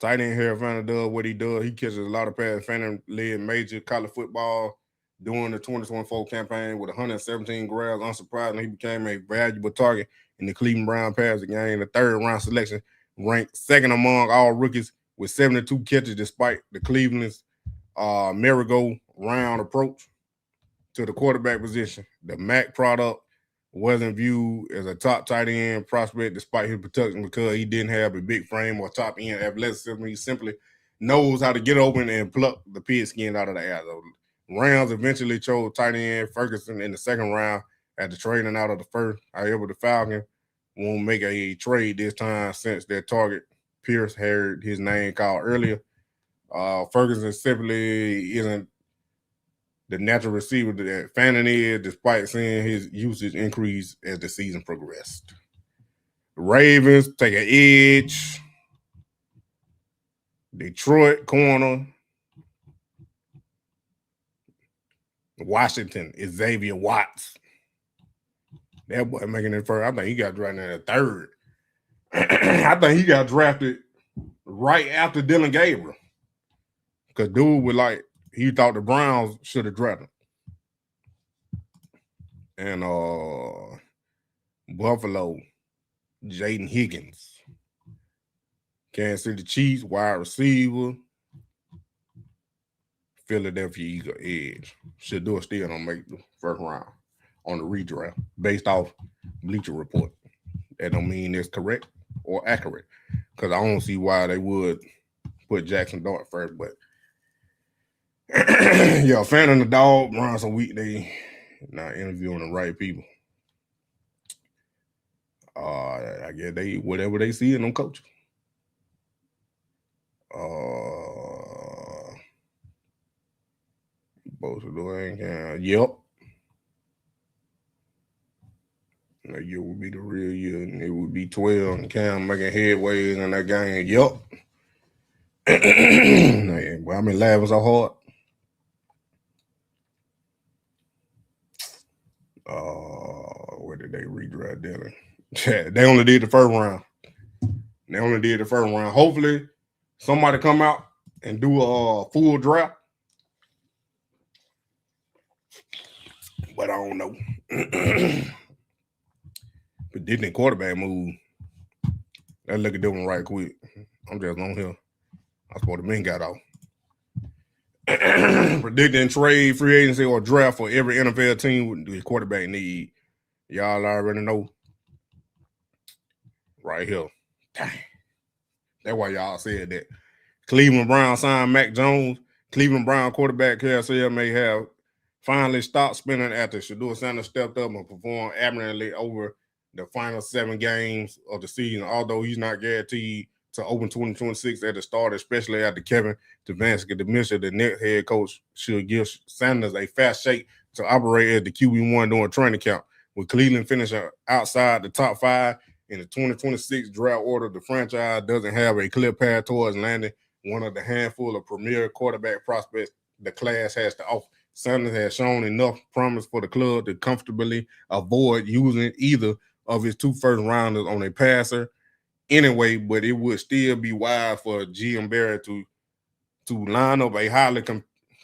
S2: Tight end Harold Fannin does what he does. He catches a lot of passes. Fannin led major college football during the 2024 campaign with 117 grabs. Unsurprisingly, he became a valuable target in the Cleveland Brown passing game. The third-round selection ranked second among all rookies with 72 catches despite the Cleveland's merry-go-round approach to the quarterback position. The MAC product wasn't viewed as a top tight end prospect despite his production because he didn't have a big frame or top end athleticism. He simply knows how to get open and pluck the pigskin out of the air. The Rams eventually chose tight end Ferguson in the second round after trading out of the first. However, the Falcons won't make a trade this time since their target Pierce heard his name called earlier. Ferguson simply isn't the natural receiver that Fannin is, despite seeing his usage increase as the season progressed. The Ravens take an edge. Detroit corner. Washington is Xavier Watts. That boy making it first. I think he got drafted in the third. I think he got drafted right after Dylan Gabriel. Because dude was like, he thought the Browns should have drafted him. And Buffalo, Jaden Higgins. Kansas City Chiefs, wide receiver. Philadelphia Eagle edge. Shedeur still don't make the first round on the redraft based off Bleacher Report. That don't mean it's correct or accurate because I don't see why they would put Jackson Dart first, but yeah, fan of the dog, Browns a week they not interviewing the right people. I guess they whatever they see in them coaches. Both of doing, yep. That year would be the real year, and it would be 12 and Cam making headways in that game. Yep. Well, I've been laughing so hard. Where did they redraft Dylan? They only did the first round. Hopefully, somebody come out and do a full draft. But I don't know. Predicting quarterback move. Let's look at them right quick. I'm just on here. I suppose the men got off. Predicting trade, free agency, or draft for every NFL team with the quarterback need. Y'all already know. Right here. Dang. That's why y'all said that. Cleveland Browns signed Mac Jones. Cleveland Brown quarterback KSL may have finally stopped spinning after Shedeur Sanders stepped up and performed admirably over the final 7 games of the season, although he's not guaranteed to open 2026 at the start, especially after Kevin Stefanski admitted the next head coach should give Sanders a fast shake to operate as the QB1 during training camp. With Cleveland finishing outside the top 5 in the 2026 draft order, the franchise doesn't have a clear path towards landing one of the handful of premier quarterback prospects the class has to offer. Sanders has shown enough promise for the club to comfortably avoid using either of his 2 first rounders on a passer anyway, but it would still be wise for GM Barrett to line up a highly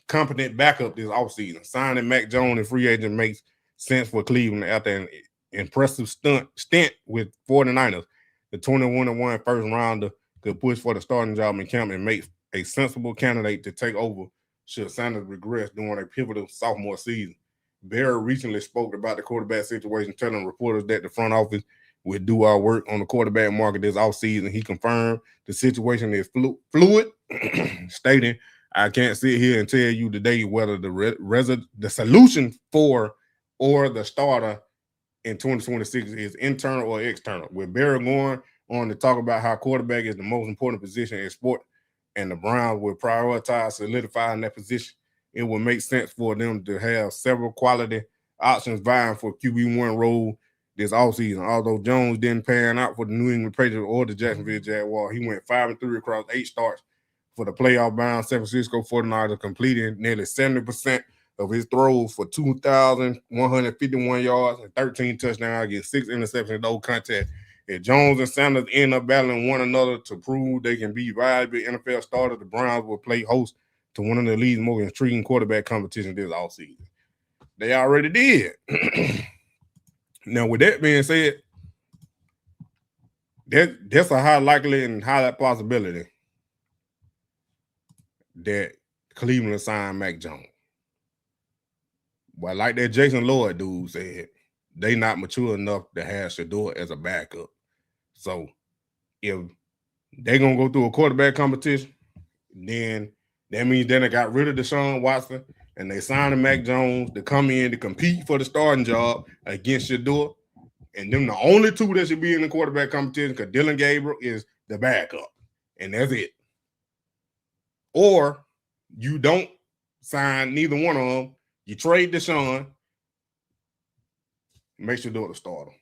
S2: competent backup this offseason. Signing Mac Jones in free agent makes sense for Cleveland after an impressive stint with 49ers. The 21-1 first rounder could push for the starting job in camp and make a sensible candidate to take over should Sanders regress during a pivotal sophomore season. Barrett recently spoke about the quarterback situation, telling reporters that the front office would do our work on the quarterback market this offseason. He confirmed the situation is fluid, stating, I can't sit here and tell you today whether the solution for or the starter in 2026 is internal or external. With Barrett going on to talk about how quarterback is the most important position in sport and the Browns will prioritize solidifying that position, it will make sense for them to have several quality options vying for QB1 role this offseason. Although Jones didn't pan out for the New England Patriots or the Jacksonville Jaguars, he went 5-3 across 8 starts for the playoff-bound San Francisco 49ers, completing nearly 70% of his throws for 2,151 yards and 13 touchdowns against 6 interceptions in those contests. If Jones and Sanders end up battling one another to prove they can be viable NFL starters, the Browns will play host to one of the league's most intriguing quarterback competitions this offseason. They already did. Now, with that being said, that's a high likely and high possibility that Cleveland signed Mac Jones. But like that Jason Lloyd dude said, they not mature enough to have Shedeur as a backup. So if they're going to go through a quarterback competition, then that means then they got rid of Deshaun Watson and they signed a Mac Jones to come in to compete for the starting job against Shedeur. And them the only two that should be in the quarterback competition because Dylan Gabriel is the backup. And that's it. Or you don't sign neither one of them. You trade Deshaun, make Shedeur the starter.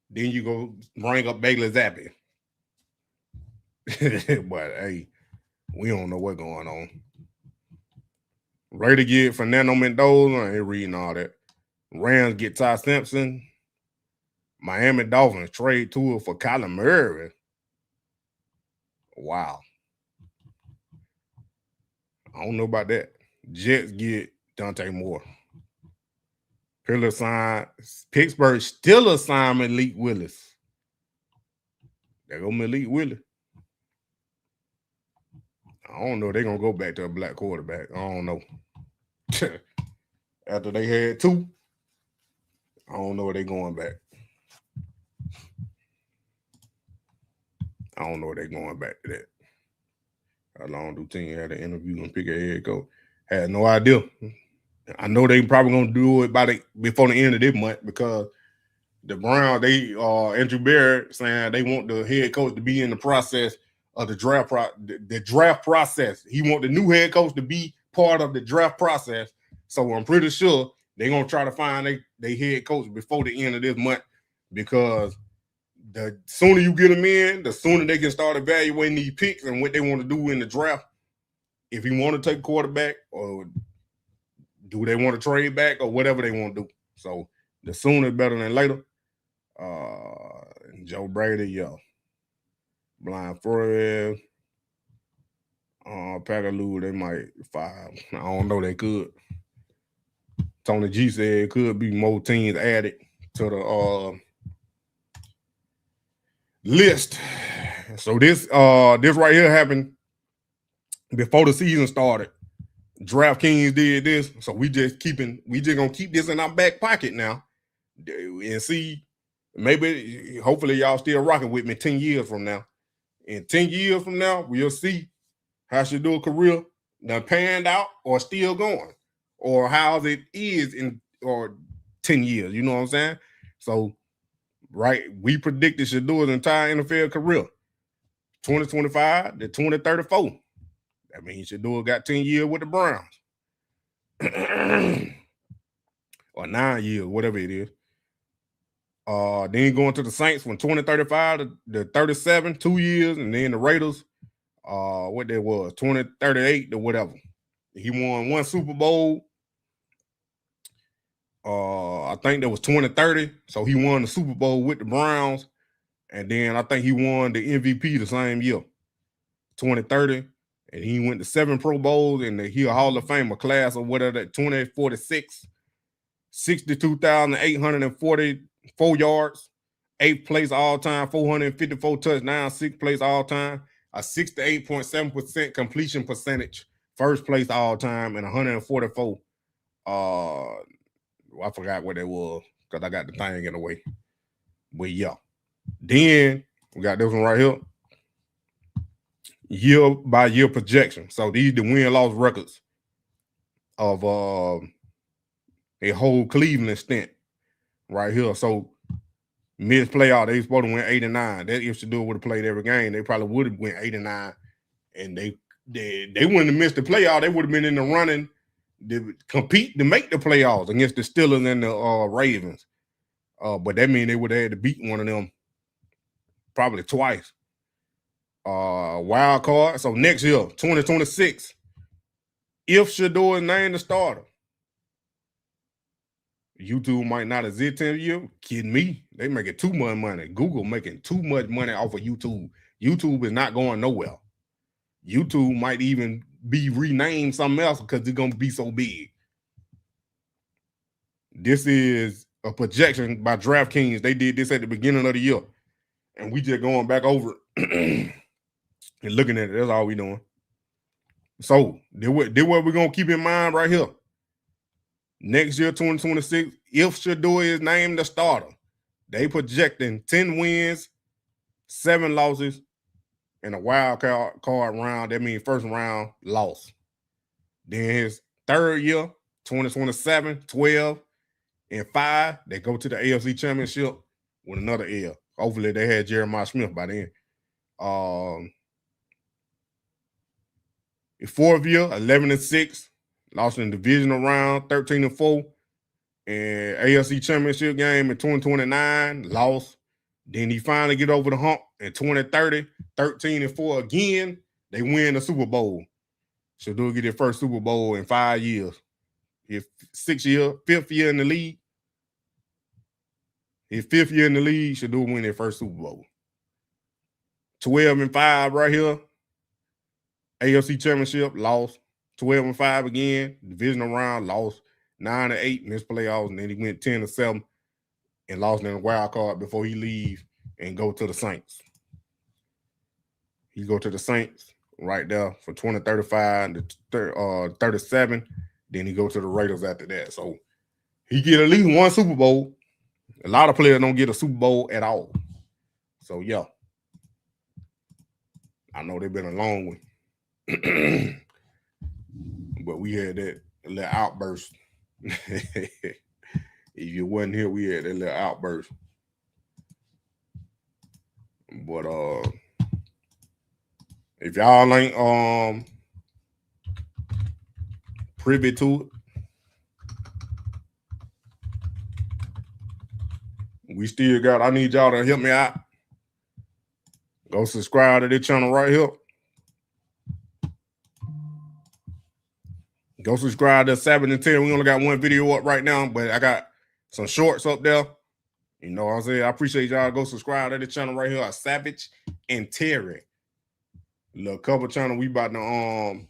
S2: Then you go bring up Bailey Zappi. But, hey, we don't know what's going on. Raider get Fernando Mendoza. I ain't reading all that. Rams get Ty Simpson. Miami Dolphins trade Tua for Kyler Murray. Wow. I don't know about that. Jets get Dante Moore. Pittsburgh still assign Malik Willis. There go Malik Willis. I don't know. They're going to go back to a black quarterback. I don't know. After they had two, I don't know where they're going back. I don't know where they're going back to that. How long do team had an interview and pick a head coach? Had no idea. I know they probably going to do it before the end of this month because the Browns, Andrew Barrett saying they want the head coach to be in the process of the draft process. He want the new head coach to be part of the draft process. So I'm pretty sure they're going to try to find their head coach before the end of this month because the sooner you get them in, the sooner they can start evaluating these picks and what they want to do in the draft. If you want to take quarterback or do they want to trade back or whatever they want to do. So the sooner better than later. Joe Brady, yeah. Blind Flores. Pagaloo, they might fire. I don't know, they could. Tony G said it could be more teams added to the list. So this right here happened before the season started. DraftKings did this, so we just gonna keep this in our back pocket now and see. Maybe, hopefully, y'all still rocking with me 10 years from now. In 10 years from now, we'll see how Shedeur career done panned out or still going, or how it is in 10 years. You know what I'm saying? So, right, we predicted Shedeur's entire NFL career, 2025 to 2034. That means Shedeur got 10 years with the Browns. Or 9 years, whatever it is. Then going to the Saints from 2035 to 37, 2 years, and then the Raiders, what that was, 2038 or whatever. He won one Super Bowl. I think that was 2030. So he won the Super Bowl with the Browns. And then I think he won the MVP the same year, 2030. And he went to 7 Pro Bowls and he a Hall of Famer class or whatever, that 2046, 62,844 yards, 8th place all time, 454 touchdowns, 6th place all time, a 68.7% completion percentage, 1st place all time, and 144. I forgot what it was because I got the thing in the way. But yeah. Then we got this one right here. Year by year projection. So these the win-loss records of a whole Cleveland stint right here. So mid playoff, they supposed to win 8-9. That if Shedeur would have played every game, they probably would have went 8-9. And they wouldn't have missed the playoff. They would have been in the running to compete to make the playoffs against the Steelers and the Ravens. But that means they would have had to beat one of them probably twice. Wild card. So next year, 2026, if Shedeur is named the starter, YouTube might not exist in a year. Kidding me? They making too much money. Google making too much money off of YouTube. YouTube is not going nowhere. YouTube might even be renamed something else because it's gonna be so big. This is a projection by DraftKings. They did this at the beginning of the year, and we just going back over it and looking at it. That's all we doing. So, this what we're gonna keep in mind right here. Next year, 2026, if Shedeur is named the starter, they projecting 10 wins, 7 losses, and a wild card round. That means first round loss. Then his third year, 2027, 12 and 5, they go to the AFC Championship with another L. Hopefully they had Jeremiah Smith by then. His fourth year, 11-6, lost in the divisional round, 13-4, and AFC Championship game in 2029, lost. Then he finally get over the hump in 2030, 13-4 again. They win the Super Bowl. Shedeur get their first Super Bowl in 5 years. His 6th year, 5th year in the league. His 5th year in the league, Shedeur win their first Super Bowl. 12-5 right here. AFC Championship, lost. 12-5 again. Divisional round, lost. 9-8 in his playoffs, and then he went 10-7 and lost in the wild card before he leave and go to the Saints. He go to the Saints right there for 2035 to 37. Then he go to the Raiders after that. So he get at least one Super Bowl. A lot of players don't get a Super Bowl at all. So yeah, I know they've been a long one, but we had that little outburst. If you wasn't here, we had that little outburst. But if y'all ain't privy to it, we still got, I need y'all to help me out. Go subscribe to this channel right here. Go subscribe to 7 and 10. We only got one video up right now, but I got some shorts up there. You know what I'm saying? I appreciate y'all. Go subscribe to the channel right here. Savage and Terry. Little couple channel. We about to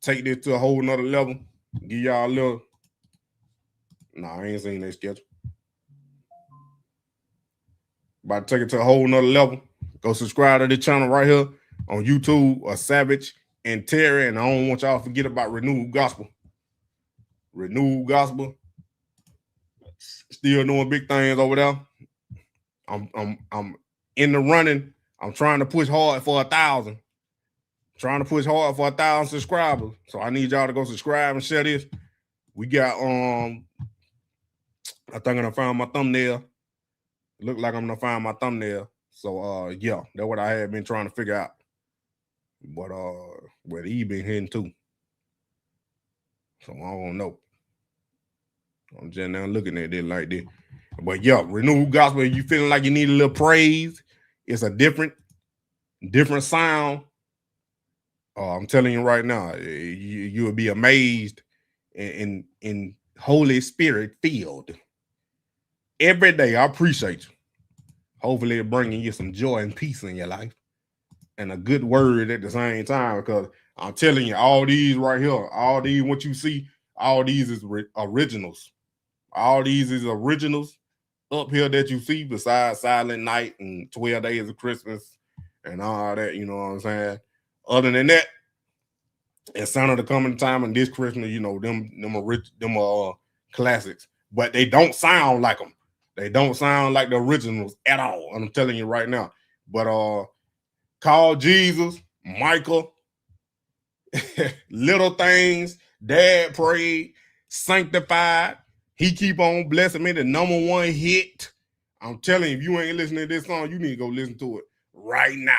S2: take this to a whole nother level. Give y'all a little. Nah, I ain't seen that schedule. About to take it to a whole nother level. Go subscribe to the channel right here on YouTube, Savage and Terry. And I don't want y'all to forget about Renewed Gospel. Renewed Gospel. Still doing big things over there. I'm in the running. I'm trying to push hard for 1,000. Trying to push hard for 1,000 subscribers. So I need y'all to go subscribe and share this. We got I think I'm gonna find my thumbnail. Look like I'm gonna find my thumbnail. So yeah, that's what I had been trying to figure out. But where he been hitting too. So I don't know. I'm just now looking at it like this. But yeah, Renewed Gospel, you feeling like you need a little praise. It's a different sound. I'm telling you right now, you will be amazed in Holy Spirit filled. Every day, I appreciate you. Hopefully it's bringing you some joy and peace in your life. And a good word at the same time, because I'm telling you, all these right here, all these, what you see, all these is originals. All these is originals up here that you see besides Silent Night and 12 Days of Christmas and all that, you know what I'm saying? Other than that, it's Sound of the Coming Time and this Christmas, you know, them classics. But they don't sound like them. They don't sound like the originals at all. I'm telling you right now. But Call Jesus, Michael, Little Things, Dad Prayed, Sanctified. He keep on blessing me, the #1 hit. I'm telling you, if you ain't listening to this song, you need to go listen to it right now.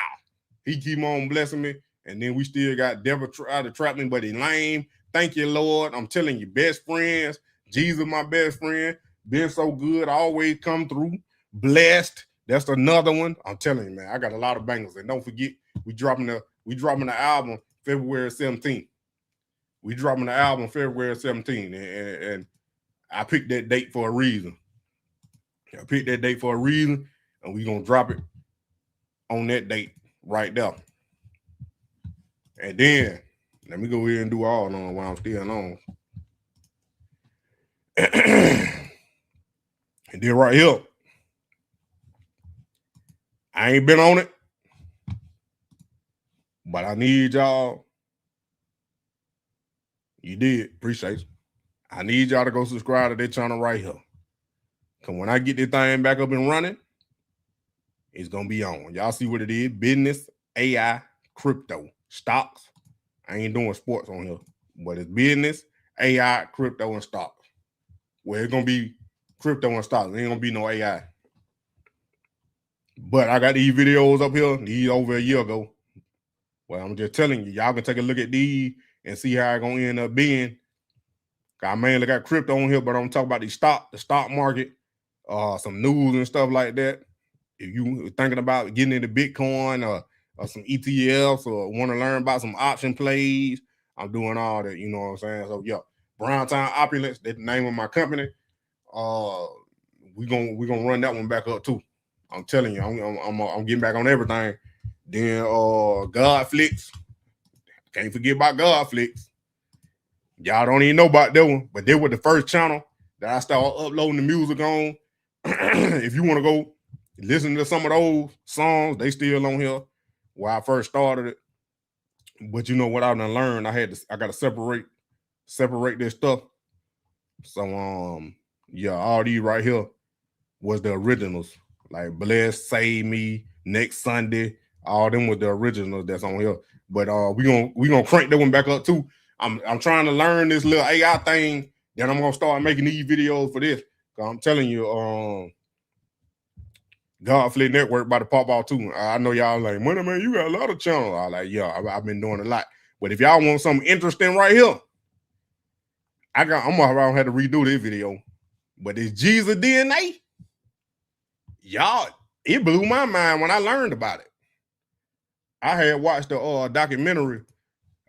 S2: He keep on blessing me. And then we still got Devil Try to Trap Me, but he lame. Thank you, Lord. I'm telling you, best friends. Jesus, my best friend. Been so good. Always come through. Blessed. That's another one. I'm telling you, man, I got a lot of bangers. And don't forget, we dropping the album February 17th. We dropping the album February 17th. And I picked that date for a reason. I picked that date for a reason, and we're going to drop it on that date right there. And then Let me go ahead and do all on while I'm still on. And then right here, I ain't been on it, but I need y'all. You did. Appreciate you. I need y'all to go subscribe to their channel right here. Because when I get this thing back up and running, it's going to be on. Y'all see what it is? Business, AI, crypto, stocks. I ain't doing sports on here, but it's business, AI, crypto, and stocks. Well, it's going to be crypto and stocks. It ain't going to be no AI. But I got these videos up here, these over a year ago. Well, I'm just telling you, y'all can take a look at these and see how it's going to end up being. I mainly got crypto on here, but I'm talking about the stock market, some news and stuff like that. If you thinking about getting into Bitcoin or some ETFs or want to learn about some option plays, I'm doing all that. You know what I'm saying? So yeah, Brown Town Opulence, that's the name of my company. We gonna run that one back up too. I'm telling you, I'm getting back on everything. Then Godflix, can't forget about Godflix. Y'all don't even know about that one, but they were the first channel that I started uploading the music on. If you want to go listen to some of those songs, they still on here where I first started it. But you know what I done learned, I got to separate this stuff. So yeah, all these right here was the originals, like Bless, Save Me, Next Sunday. All them was the originals that's on here. But we gonna crank that one back up too. I'm trying to learn this little AI thing. Then I'm gonna start making these videos for this. Cause I'm telling you, Godflix Network about to pop out too. I know y'all like, money man, you got a lot of channels. I like, yeah, I've been doing a lot. But if y'all want something interesting right here, I'm gonna have to redo this video. But this Jesus DNA, y'all, it blew my mind when I learned about it. I had watched the documentary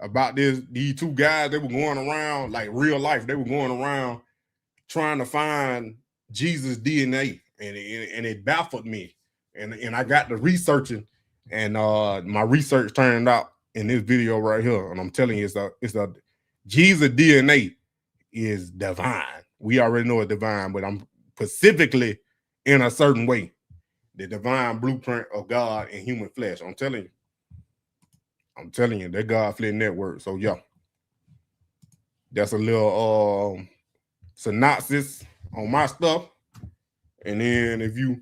S2: about these two guys. They were going around like real life. They were going around trying to find Jesus DNA, and it baffled me. And I got to researching, and my research turned out in this video right here. And I'm telling you, it's a Jesus DNA is divine. We already know it's divine, but I'm specifically in a certain way, the divine blueprint of God in human flesh. I'm telling you, that Godflix Network. So yeah, that's a little synopsis on my stuff. And then if you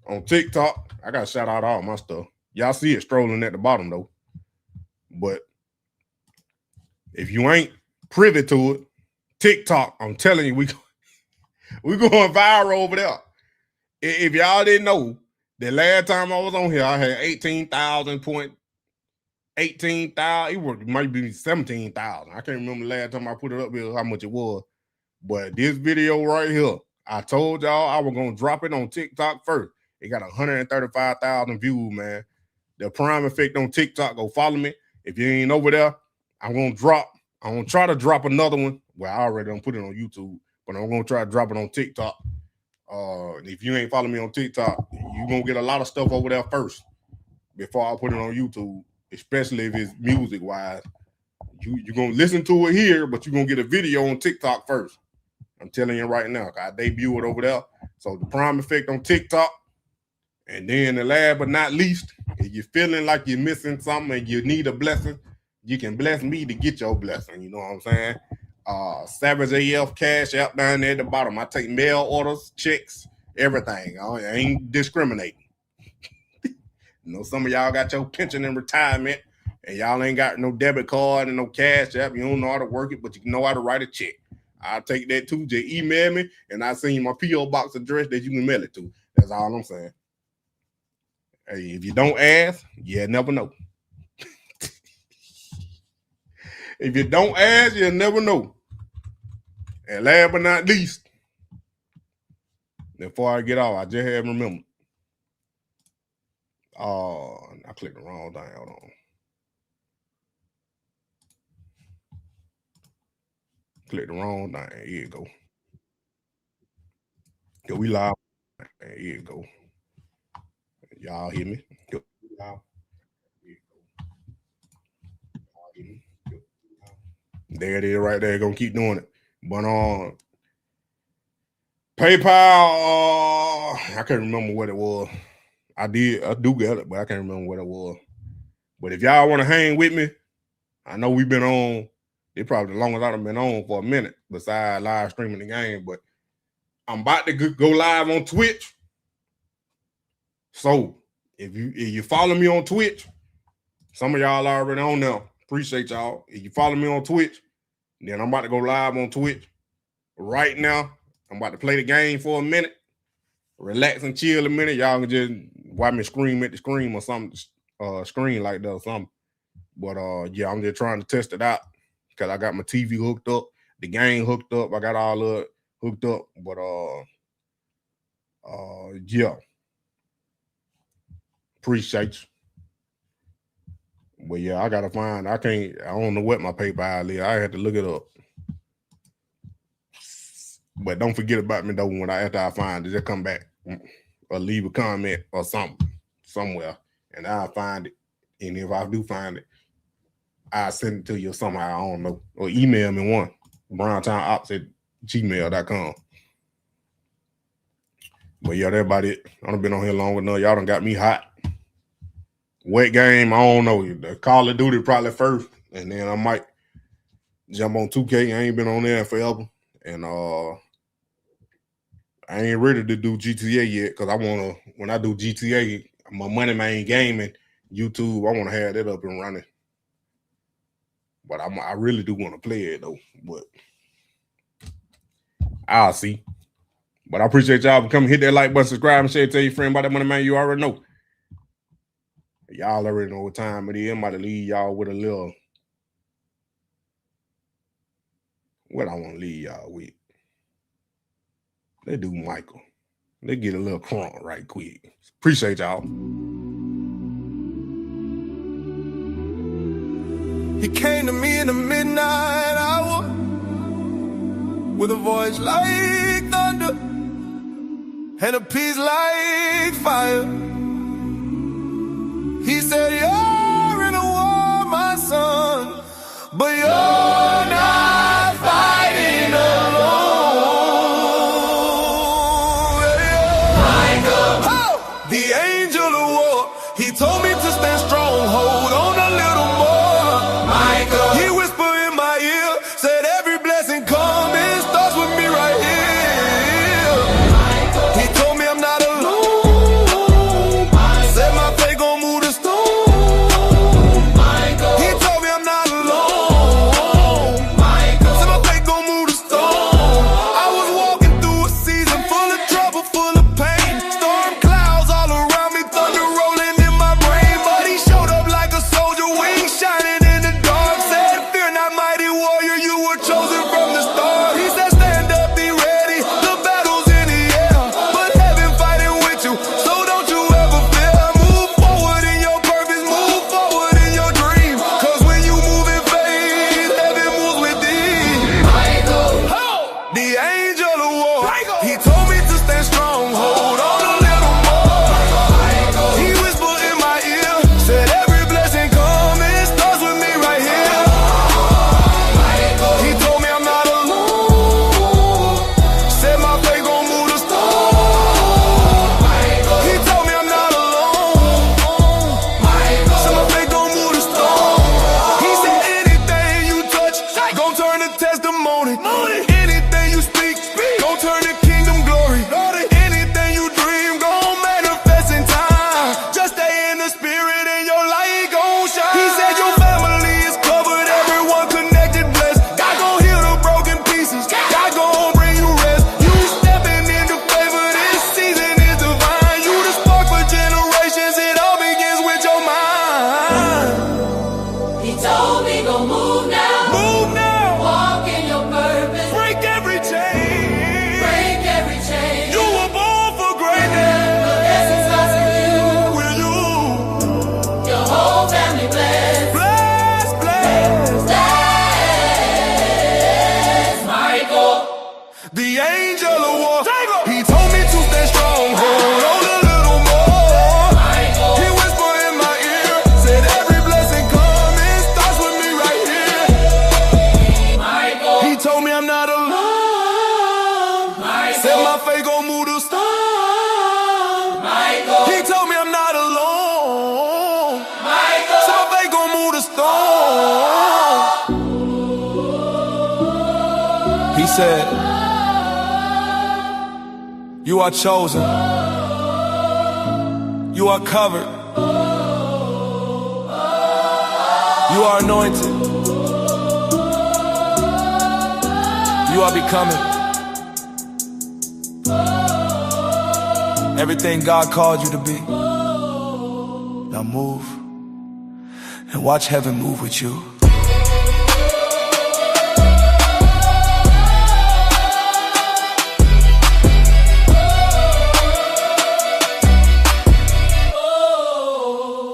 S2: on TikTok, I gotta shout out all my stuff. Y'all see it strolling at the bottom though. But if you ain't privy to it, TikTok, I'm telling you, we going viral over there. If y'all didn't know, the last time I was on here, I had 18,000. It might be 17,000. I can't remember the last time I put it up here how much it was. But this video right here, I told y'all I was gonna drop it on TikTok first. It got 135,000 views, man. The Prime Effect on TikTok. Go follow me. If you ain't over there, I'm gonna try to drop another one. Well, I already done put it on YouTube, but I'm gonna try to drop it on TikTok. If you ain't following me on TikTok, you're gonna get a lot of stuff over there first before I put it on YouTube, especially if it's music wise. You're gonna listen to it here, but you're gonna get a video on TikTok first. I'm telling you right now, I debut it over there. So the Prime Effect on TikTok. And then the last but not least, if you're feeling like you're missing something and you need a blessing, you can bless me to get your blessing. You know what I'm saying? Savage AF Cash App down there at the bottom. I take mail orders, checks, everything. I ain't discriminating. You know, some of y'all got your pension and retirement, and y'all ain't got no debit card and no cash app. You don't know how to work it, but you know how to write a check. I'll take that too. Just email me, and I'll send you my P.O. box address that you can mail it to. That's all I'm saying. Hey, if you don't ask, you never know. If you don't ask, you'll never know. And last but not least, before I get off, I just have remembered. I clicked the wrong thing. Hold on. Click the wrong thing. Here you go. Here we live. Here you go. Y'all hear me? Here we live. Here you go. Y'all hear me? Here There it is right there. Gonna keep doing it. But PayPal, I can't remember what it was. I do get it, but I can't remember what it was. But if y'all want to hang with me, I know we've been on, it's probably the longest I've been on for a minute besides live streaming the game, but I'm about to go live on Twitch. So if you follow me on Twitch, some of y'all already on there. Appreciate y'all. If you follow me on Twitch, then I'm about to go live on Twitch right now. I'm about to play the game for a minute, relax and chill a minute. Y'all can just watch me scream at the screen or something, screen like that or something. But yeah, I'm just trying to test it out because I got my TV hooked up, the game hooked up. I got all of it hooked up. But yeah, appreciate you. But yeah, I gotta find. I don't know what my PayPal is. I had to look it up. But don't forget about me though. After I find it, just come back or leave a comment or something somewhere, and I'll find it. And if I do find it, I'll send it to you somehow. I don't know, or email me one browntownOps@gmail.com. But yeah, that's about it. I done been on here long enough. Y'all done got me hot. Wet game, I don't know. The Call of Duty probably first, and then I might jump on 2K. I ain't been on there forever, and I ain't ready to do GTA yet because when I do GTA, my money main game and YouTube, I want to have that up and running. But I really do want to play it though. But I'll see. But I appreciate y'all for coming. Hit that like button, subscribe, and share. Tell your friend about that money man. You already know. Y'all already know what time it is. I'm about to leave y'all with a little. What I want to leave y'all with. Let's do Michael. Let's get a little crunk right quick. Appreciate y'all.
S1: He came to me in the midnight hour with a voice like thunder and a peace like fire. He said, you're in a war, my son, but you're not fighting alone. Michael, the angel of war, he told me to stand strong, hold on a little more. Michael, he whispered in my ear, said every blessing coming starts with me right here. Michael, he told me I'm not alone. Michael, said my faith gon' move the stone. Michael, he told me I'm not alone. Michael, said my faith gon' move the stone. I was walking through a season full of trouble, full of pain. Storm clouds all around me, thunder rolling in my brain. But he showed up like a soldier, wings shining in the dark. Said, said, you are chosen. You are covered. You are anointed. You are becoming everything God called you to be. Now move and watch heaven move with you.